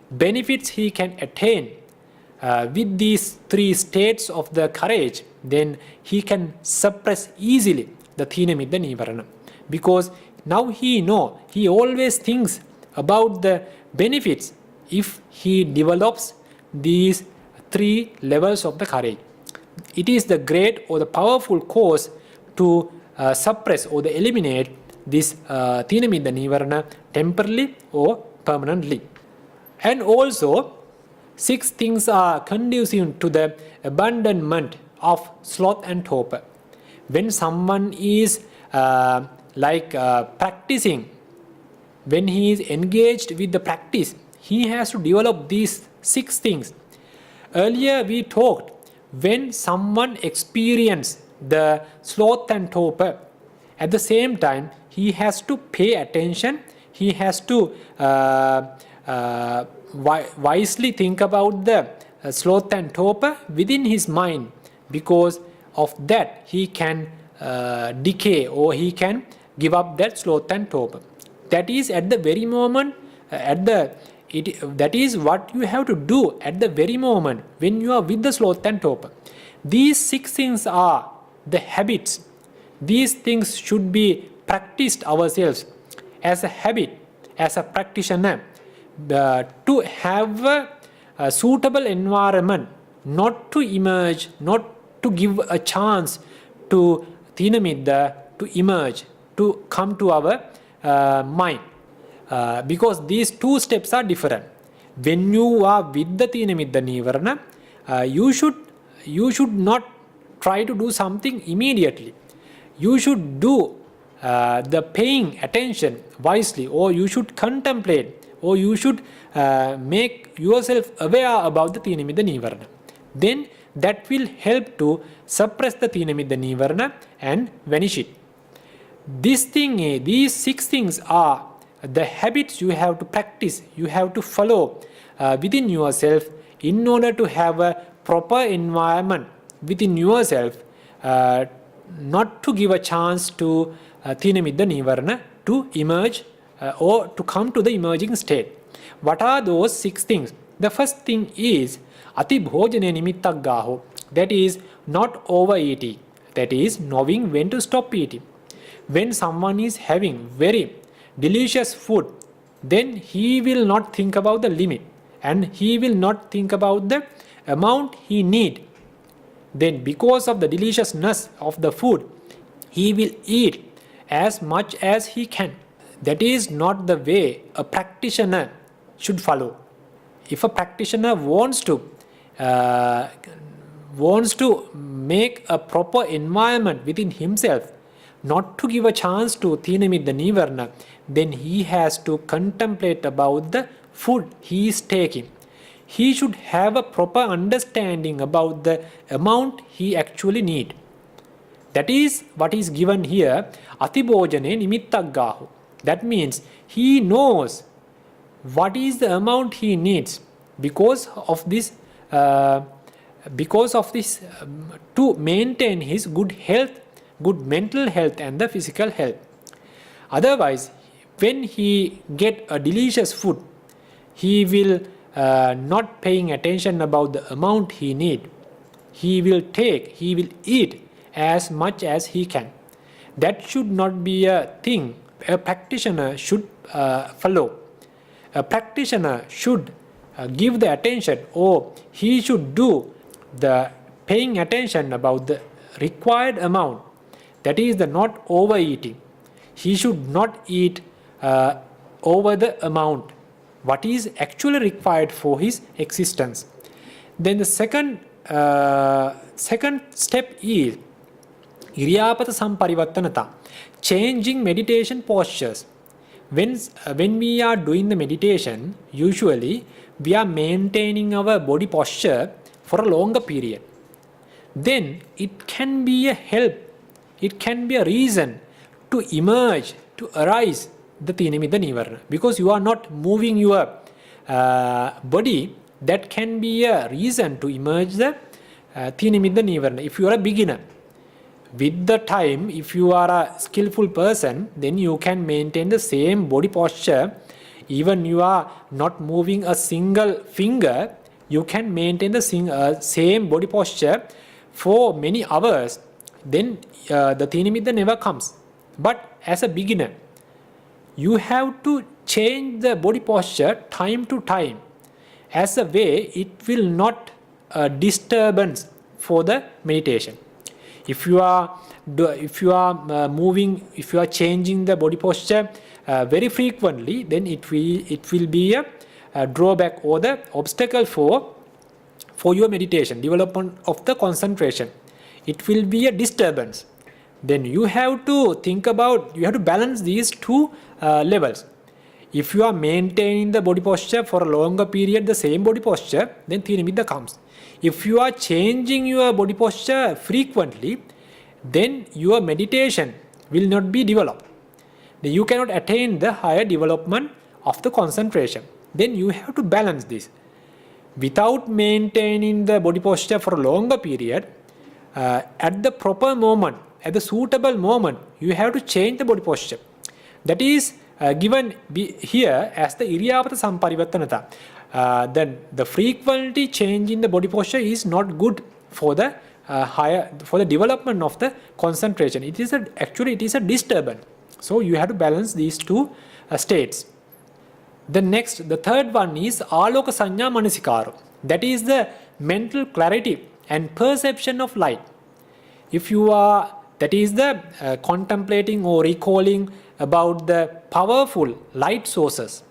benefits he can attain with these three states of the courage, then he can suppress easily the Thīnamiddha nīvaraṇa, because now he always thinks about the benefits if he develops these three levels of the courage. It is the great or the powerful cause to suppress or to eliminate this Thīnamiddha nīvaraṇa temporarily or permanently. And also, 6 things are conducive to the abandonment of sloth and torpor. When someone is practicing, when he is engaged with the practice, he has to develop these 6 things. Earlier we talked, when someone experiences the sloth and torpor, at the same time he has to pay attention, he has to wisely think about the sloth and torpor within his mind, because of that he can decay or he can give up that sloth and torpor. That is at the very moment, that is what you have to do at the very moment when you are with the sloth and torpor. These 6 things are the habits. These things should be practiced ourselves as a habit, as a practitioner, to have a suitable environment, not to emerge, not to give a chance to Thīnamiddha to emerge, to come to our mind. Because these 2 steps are different. When you are with the Thīnamiddha nīvaraṇa, you should not try to do something immediately. You should do the paying attention wisely, or you should contemplate, or you should make yourself aware about the Thīnamiddha nīvaraṇa. Then that will help to suppress the Thīnamiddha nīvaraṇa and vanish it. These 6 things are the habits you have to practice, you have to follow within yourself in order to have a proper environment within yourself, not to give a chance to Thīnamiddha nīvaraṇa to emerge or to come to the emerging state. What are those 6 things? The first thing is ati bhojane nimittak gaho, that is not overeating, that is knowing when to stop eating. When someone is having very delicious food, then he will not think about the limit, and he will not think about the amount he need. Then because of the deliciousness of the food, he will eat as much as he can. That is not the way a practitioner should follow. If a practitioner wants to wants to make a proper environment within himself, not to give a chance to Thīnamiddha nīvaraṇa, then he has to contemplate about the food he is taking. He should have a proper understanding about the amount he actually needs. That is what is given here, atibhojane nimittaggahu. That means he knows what is the amount he needs because of this to maintain his good health, good mental health and the physical health. Otherwise, when he get a delicious food, he will not paying attention about the amount he need. He will eat as much as he can. That should not be a thing a practitioner should follow. A practitioner should give the attention, or he should do the paying attention about the required amount. That is the not overeating. He should not eat over the amount what is actually required for his existence. Then the second step is iriyapata samparivartanata, changing meditation postures. When we are doing the meditation, usually we are maintaining our body posture for a longer period. Then it can be a help, it can be a reason to emerge, to arise the Thīnamiddha nīvaraṇa. Because you are not moving your body, that can be a reason to emerge the Thīnamiddha nīvaraṇa. If you are a beginner, with the time, if you are a skillful person, then you can maintain the same body posture. Even you are not moving a single finger, you can maintain the same body posture for many hours. Then the Thīnamiddha never comes. But as a beginner, you have to change the body posture time to time. As a way, it will not disturbance for the meditation. If you are moving, if you are changing the body posture very frequently, then it will be a drawback or the obstacle for your meditation, development of the concentration. It will be a disturbance. Then you have to think about, you have to balance these two levels. If you are maintaining the body posture for a longer period, the same body posture, then Thīnamiddha comes. If you are changing your body posture frequently, then your meditation will not be developed. Then you cannot attain the higher development of the concentration. Then you have to balance this. Without maintaining the body posture for a longer period, at the proper moment, at the suitable moment, you have to change the body posture. That is given here as the iriyapata samparivartanata. Then the frequently change in the body posture is not good for the development of the concentration. It is a disturbance. So you have to balance these two states. The third one is āloka saññā manasikāro. That is the mental clarity and perception of light. That is the contemplating or recalling about the powerful light sources.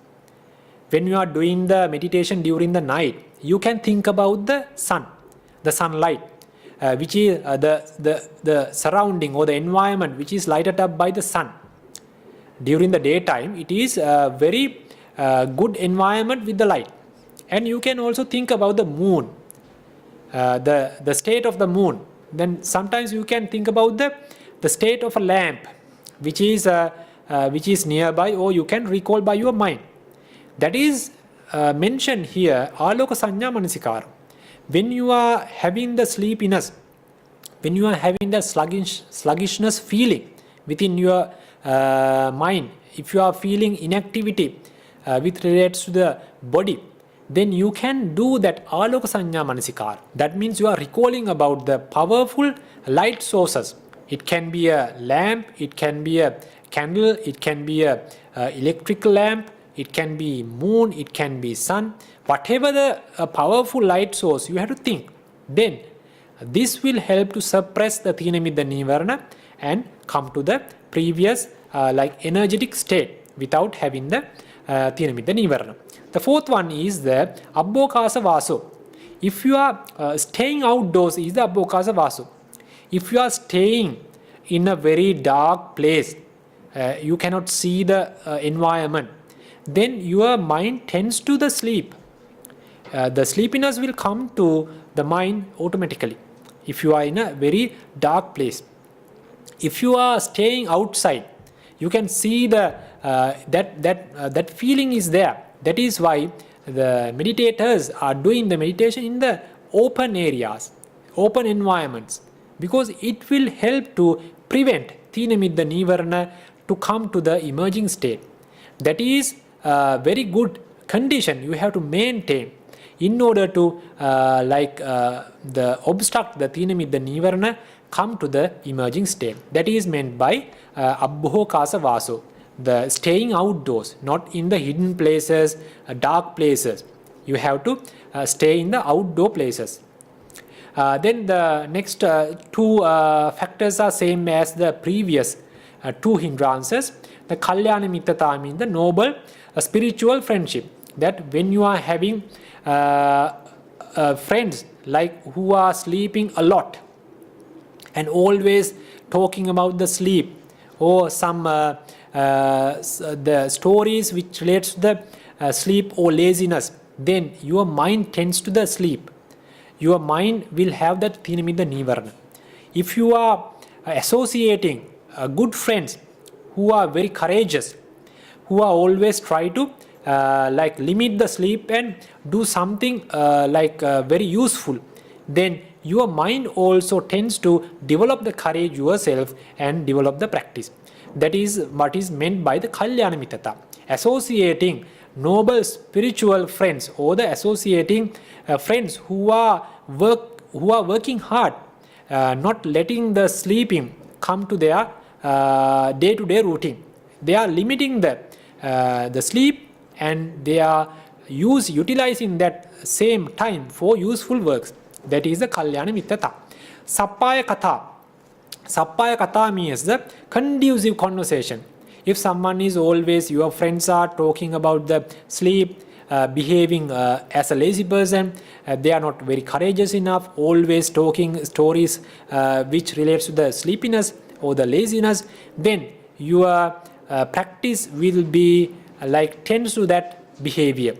When you are doing the meditation during the night, you can think about the sun, the sunlight, which is the surrounding or the environment which is lighted up by the sun. During the daytime, it is a very good environment with the light. And you can also think about the moon, the state of the moon. Then sometimes you can think about the state of a lamp which is nearby, or you can recall by your mind. That is mentioned here, āloka saññā manasikāra. When you are having the sleepiness, when you are having the sluggishness feeling within your mind, if you are feeling inactivity with regards to the body, then you can do that āloka saññā manasikāra. That means you are recalling about the powerful light sources. It can be a lamp, it can be a candle, it can be a electrical lamp, it can be moon, it can be sun. Whatever the powerful light source, you have to think. Then this will help to suppress the Thīnamiddha nīvaraṇa and come to the previous energetic state without having the Thīnamiddha nīvaraṇa. The fourth one is the abbokāsa vāso. If you are staying outdoors, is the Obhasa Vasu. If you are staying in a very dark place, you cannot see the environment, then your mind tends to the sleep. The sleepiness will come to the mind automatically if you are in a very dark place. If you are staying outside, you can see the that feeling is there. That is why the meditators are doing the meditation in the open areas, open environments, because it will help to prevent Thīnamiddha nīvaraṇa to come to the emerging state. That is a very good condition you have to maintain in order to obstruct the Thīnamiddha nīvaraṇa come to the emerging state. That is meant by Obhasa Vasu, the staying outdoors, not in the hidden places, dark places. You have to stay in the outdoor places. Then the next two factors are same as the previous two hindrances. The Kalyana Mittata means the noble spiritual friendship. That when you are having friends like who are sleeping a lot and always talking about the sleep, or some the stories which relates to the sleep or laziness, then your mind tends to the sleep. Your mind will have that Thīnamiddha nīvaraṇa. If you are associating good friends who are very courageous, who are always try to limit the sleep and do something very useful, then your mind also tends to develop the courage yourself and develop the practice. That is what is meant by the Kalyana Mittata. Associating noble spiritual friends, or the associating friends who are working hard, not letting the sleeping come to their day-to-day routine. They are limiting the sleep, and they are utilizing that same time for useful works. That is the Kalyana Mittata. Sappaya Katha. Sappaya Katha means the conducive conversation. If someone is always, your friends are talking about the sleep, behaving as a lazy person, they are not very courageous enough, always talking stories which relates to the sleepiness or the laziness, then your practice will be tends to that behavior.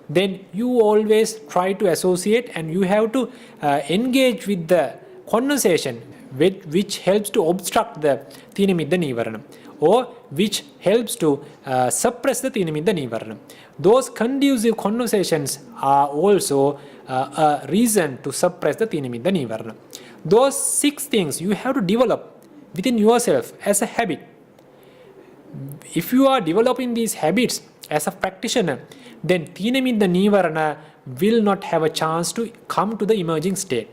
Then you always try to associate, and you have to engage with the conversation which helps to obstruct the Thīnamiddha nīvaraṇa, or which helps to suppress the Thīnamiddha nīvaraṇa. Those conducive conversations are also a reason to suppress the Thīnamiddha nīvaraṇa. Those 6 things you have to develop within yourself as a habit. If you are developing these habits as a practitioner, then Thīnamiddha nīvaraṇa will not have a chance to come to the emerging state.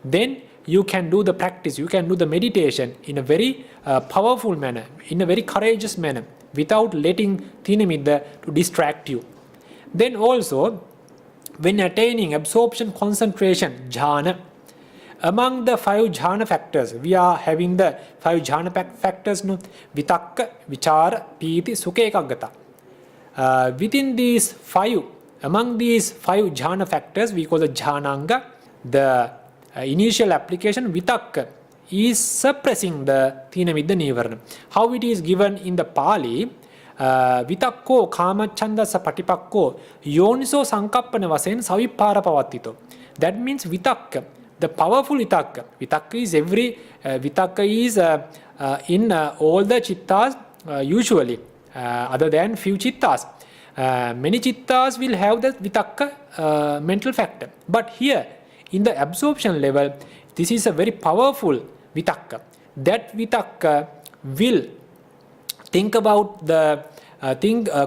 Then you can do the practice, you can do the meditation in a very powerful manner, in a very courageous manner, without letting Thīnamiddha to distract you. Then also, when attaining absorption, concentration, jhana, among the 5 jhana factors, we are having the 5 jhana factors, no? Vitakka, Vichara, Pīti, Sukha, Ekaggata. Within these 5, among these 5 jhana factors, we call the jhananga. The initial application, Vitakka, is suppressing the Thīnamiddha nīvaraṇa. How it is given in the Pali, Vitakko kāmacchanda patipakko yoniso sankappana vasen savipāra pavattito. That means Vitakka, the powerful Vitakka. Vitakka is Vitakka is in all the chittas usually, other than few chittas. Many chittas will have the Vitakka mental factor. But here, in the absorption level, this is a very powerful Vitakka. That Vitakka will think about the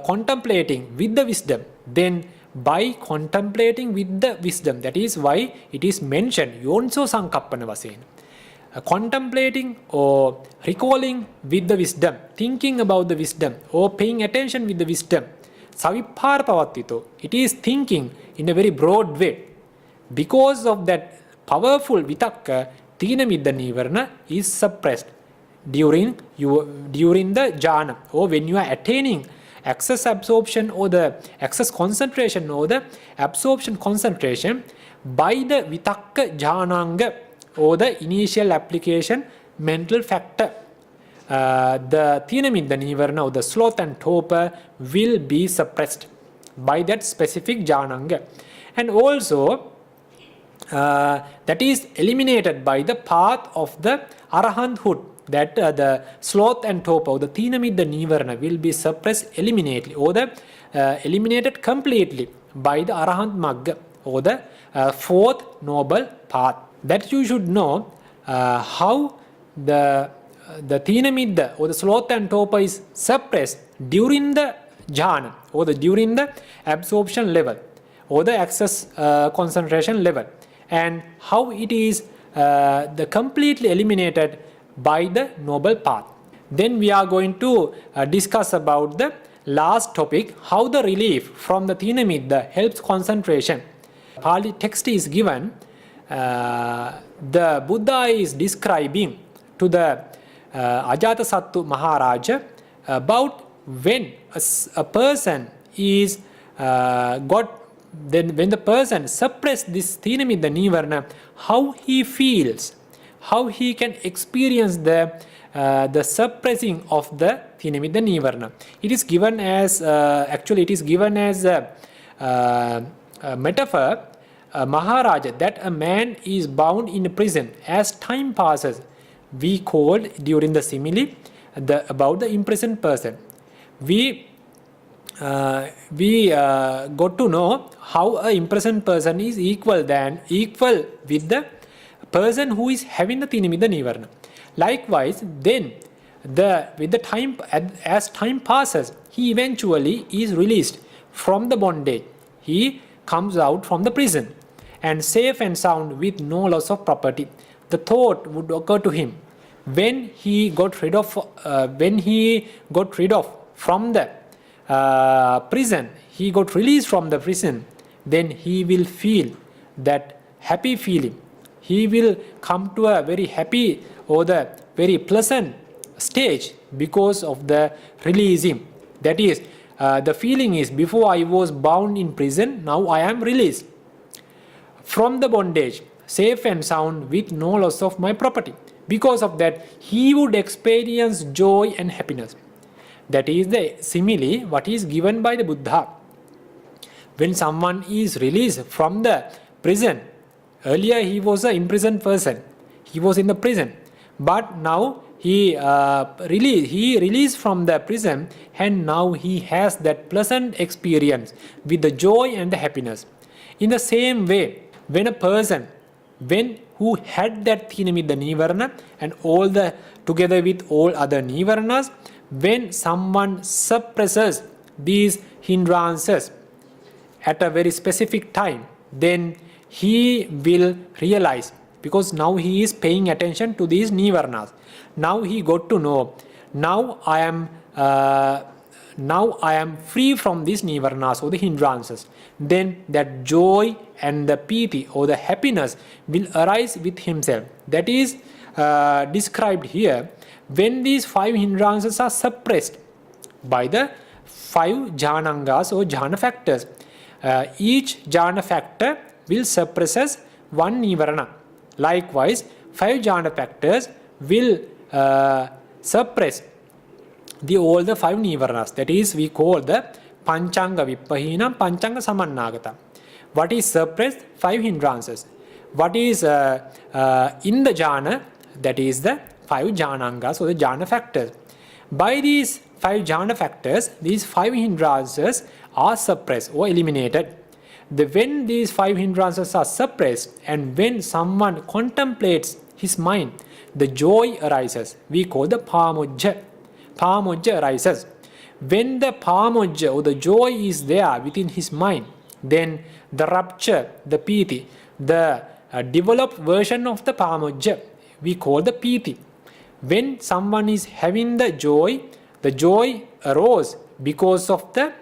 contemplating with the wisdom. Then by contemplating with the wisdom, that is why it is mentioned yoniso sankappana vasen. Contemplating or recalling with the wisdom, thinking about the wisdom, or paying attention with the wisdom. Savipāra pavattito. It is thinking in a very broad way. Because of that powerful Vitakka, Thīnamiddha nīvaraṇa is suppressed during the jhana, or when you are attaining excess absorption or the excess concentration or the absorption concentration. by the vitakka jhananga, or the initial application mental factor. The Thīnamiddha nīvaraṇa, or the sloth and torpor, will be suppressed by that specific jhananga. And also, that is eliminated by the path of the arahanthood, that the sloth and torpor, the Thīnamiddha nīvaraṇa, will be suppressed eliminately, or the eliminated completely by the arahant magga, or the fourth noble path. That you should know how the Thīnamiddha, or the sloth and torpor, is suppressed during the jhana, or during the absorption level, or the access concentration level, and how it is completely eliminated by the noble path. Then we are going to discuss about the last topic, how the relief from the Thīnamiddha helps concentration. Pali text is given. The Buddha is describing to the Ajatasattu Maharaja about when a person is when the person suppress this Thīnamiddha nīvaraṇa, how he feels, how he can experience the suppressing of the Thīnamiddha nīvaraṇa. It is given as actually it is given as a metaphor, Maharaja, that a man is bound in a prison. As time passes, we called during the simile about the imprisoned person. We got to know how a imprisoned person is equal with the person who is having the Thīnamiddha nīvaraṇa. Likewise, then with the time, as time passes, he eventually is released from the bondage. He comes out from the prison, and safe and sound with no loss of property. The thought would occur to him, when he got rid of from the prison, he got released from the prison, then he will feel that happy feeling. He will come to a very happy or the very pleasant stage because of the releasing. That is, the feeling is, before I was bound in prison, now I am released from the bondage, safe and sound with no loss of my property. Because of that, he would experience joy and happiness. That is the simile what is given by the Buddha. When someone is released from the prison, earlier he was an imprisoned person, he was in the prison, but now he released from the prison, and now he has that pleasant experience with the joy and the happiness. In the same way, when a person who had that Thīnamiddha nīvaraṇa and all the together with all other nīvaraṇas, when someone suppresses these hindrances at a very specific time, then he will realize, because now he is paying attention to these nīvaraṇas. Now he got to know, now I am free from these nīvaraṇas or the hindrances. Then that joy and the piti or the happiness will arise with himself. That is described here when these 5 hindrances are suppressed by the 5 jhanangas or jhana factors. Each jhana factor will suppresses 1 nīvaraṇa. Likewise, 5 jhana factors will suppress all the 5 nīvaraṇas. That is, we call the panchanga vippahīnam, panchanga samannāgata. What is suppressed? 5 hindrances. What is in the jhana? That is the 5 jhanangas or the jhana factors. By these 5 jhana factors, these 5 hindrances are suppressed or eliminated. When these 5 hindrances are suppressed and when someone contemplates his mind, the joy arises. We call the pāmojja. Pāmojja arises. When the pāmojja or the joy is there within his mind, then the rapture, the piti, the developed version of the pāmojja, we call the piti. When someone is having the joy arose because of the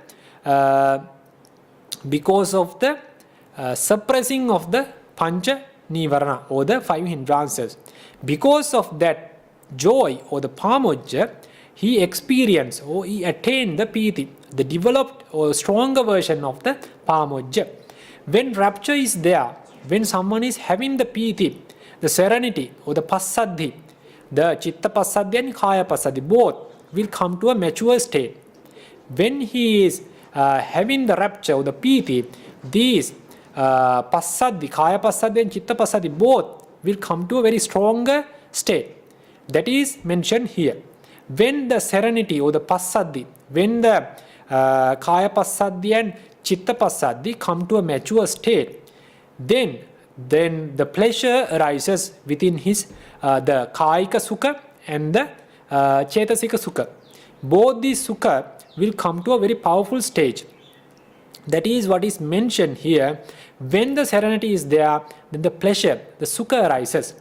suppressing of the pancha nīvaraṇa or the 5 hindrances. Because of that joy or the pāmojja, he experienced or he attained the piti, the developed or stronger version of the pāmojja. When rapture is there, when someone is having the piti, the serenity or the passaddhi, the chitta passaddhi and kaya passaddhi, both will come to a mature state. When he is having the rapture or the piti, these passaddhi, kaya passaddhi and chitta passaddhi, both will come to a very stronger state. That is mentioned here. When the serenity or the passaddhi, when the kaya passaddhi and chitta passaddhi come to a mature state, then the pleasure arises within his the kāyika sukha and the cetasika sukha. Both these sukha will come to a very powerful stage. That is what is mentioned here. When the serenity is there, then the pleasure, the sukha arises.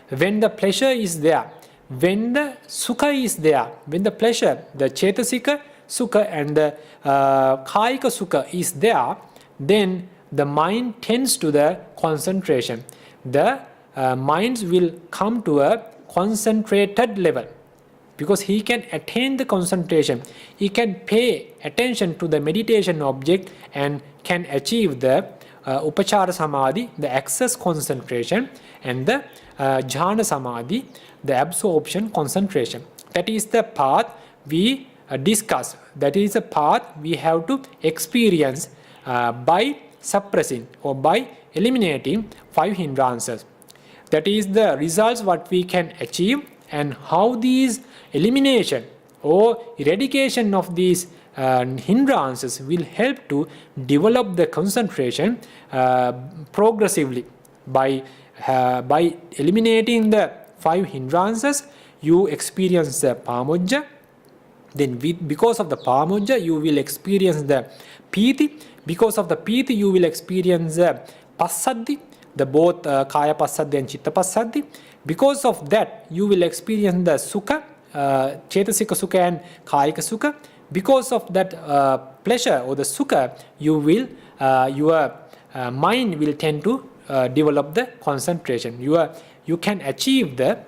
When the pleasure is there, when the sukha is there, when the pleasure, the cetasika sukha and the kāyika sukha is there, then the mind tends to the concentration. The minds will come to a concentrated level, because he can attain the concentration. He can pay attention to the meditation object and can achieve the upachara samadhi, the access concentration, and the jhana samadhi, the absorption concentration. That is the path we discuss. That is the path we have to experience by suppressing or by eliminating 5 hindrances. That is the results what we can achieve, and how these elimination or eradication of these hindrances will help to develop the concentration progressively. By eliminating the 5 hindrances, you experience the pamojja. Then because of the pamojja, you will experience the piti. Because of the piti, you will experience the passaddhi, the both kaya passaddhi and chitta passaddhi. Because of that, you will experience the sukha, cetasika sukha and kāyika sukha. Because of that pleasure or the sukha, you will your mind will tend to develop the concentration. You can achieve the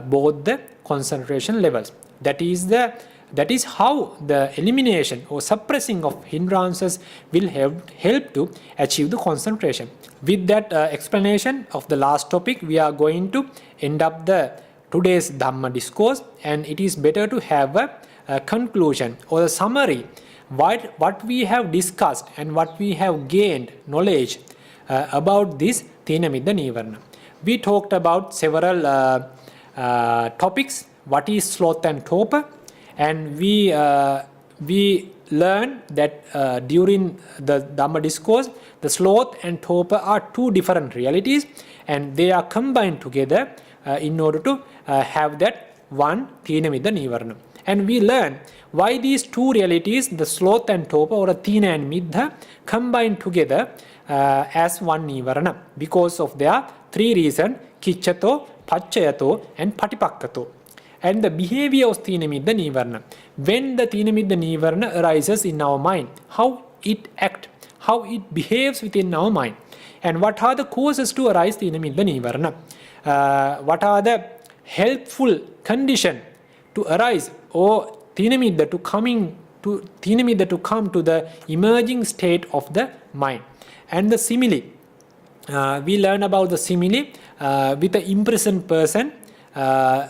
both the concentration levels. That is how the elimination or suppressing of hindrances will help to achieve the concentration. With that explanation of the last topic, we are going to end up the today's Dhamma discourse, and it is better to have a conclusion or a summary what we have discussed and what we have gained knowledge about this Thīnamiddha nīvaraṇa. We talked about several topics. What is sloth and torpor? And we learned that during the Dhamma discourse, the sloth and torpor are 2 different realities, and they are combined together in order to have that one Thīnamiddha nīvaraṇa. And we learn why these 2 realities, the sloth and torpor or Thīna and Middha, combined together as one nīvaraṇa, because of their 3 reasons: kiccato, paccayato and patipakkato. And the behavior of Thīnamiddha nīvaraṇa. When the Thīnamiddha nīvaraṇa arises in our mind, how it acts, how it behaves within our mind, and what are the causes to arise Thīnamiddha nīvaraṇa. What are the helpful conditions to arise or Thīnamiddha to come to the emerging state of the mind. And the simile. We learn about the simile with the imprisoned person,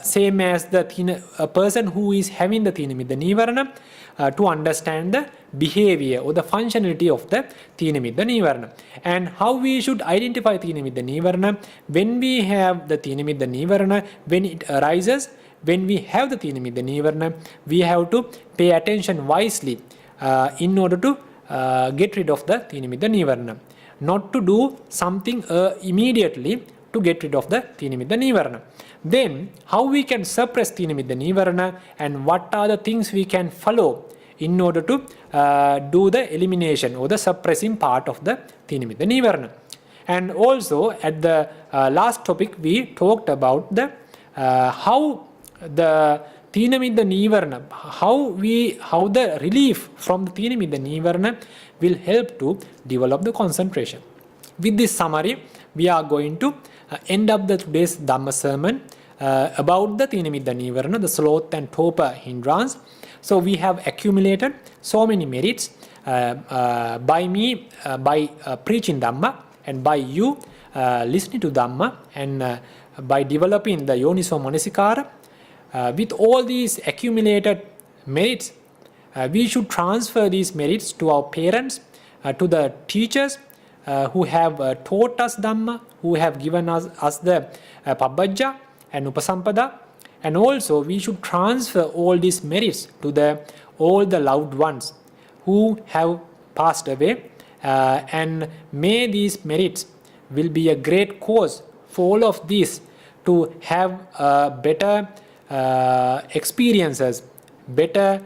same as a person who is having the Thīnamiddha nīvaraṇa, to understand the behavior or the functionality of the Thīnamiddha nīvaraṇa, and how we should identify Thīnamiddha nīvaraṇa when we have the Thīnamiddha nīvaraṇa, when it arises. When we have the Thīnamiddha nīvaraṇa, we have to pay attention wisely in order to get rid of the Thīnamiddha nīvaraṇa. Not to do something immediately to get rid of the Thīnamiddha nīvaraṇa. Then, how we can suppress Thīnamiddha nīvaraṇa, and what are the things we can follow in order to do the elimination or the suppressing part of the Thīnamiddha nīvaraṇa. And also, at the last topic, we talked about the how the Thīnamiddha nīvaraṇa, how the relief from the Thīnamiddha nīvaraṇa will help to develop the concentration. With this summary, we are going to end up the today's Dhamma sermon about the Thīnamiddha nīvaraṇa, the sloth and torpor hindrance. So we have accumulated so many merits by me, by preaching Dhamma, and by you listening to Dhamma and by developing the Yoniso Manasikara, with all these accumulated merits, we should transfer these merits to our parents, to the teachers who have taught us Dhamma, who have given us the Pabbajja and Upasampada, and also we should transfer all these merits to all the loved ones who have passed away, and may these merits will be a great cause for all of these to have better experiences, better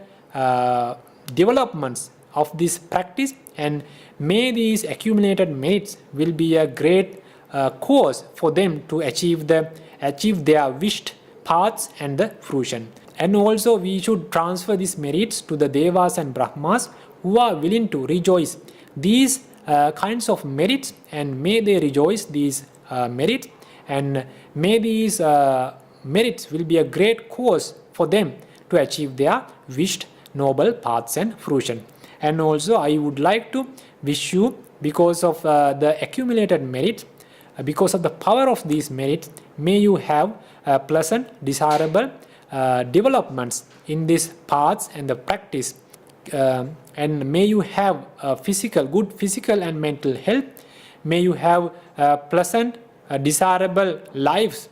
developments of this practice, and may these accumulated merits will be a great cause for them to achieve their wished paths and the fruition. And also we should transfer these merits to the Devas and Brahmas who are willing to rejoice these kinds of merits, and may they rejoice these merits, and may these merits will be a great cause for them to achieve their wished noble paths and fruition. And also I would like to wish you, because of the accumulated merits, because of the power of these merits, may you have pleasant, desirable developments in these paths and the practice, and may you have good physical and mental health. May you have pleasant, desirable lives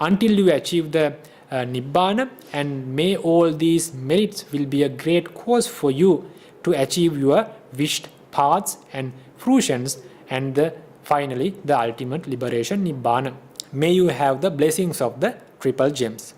until you achieve the Nibbana, and may all these merits will be a great cause for you to achieve your wished paths and fruitions, and finally the ultimate liberation, Nibbana. May you have the blessings of the Triple Gems.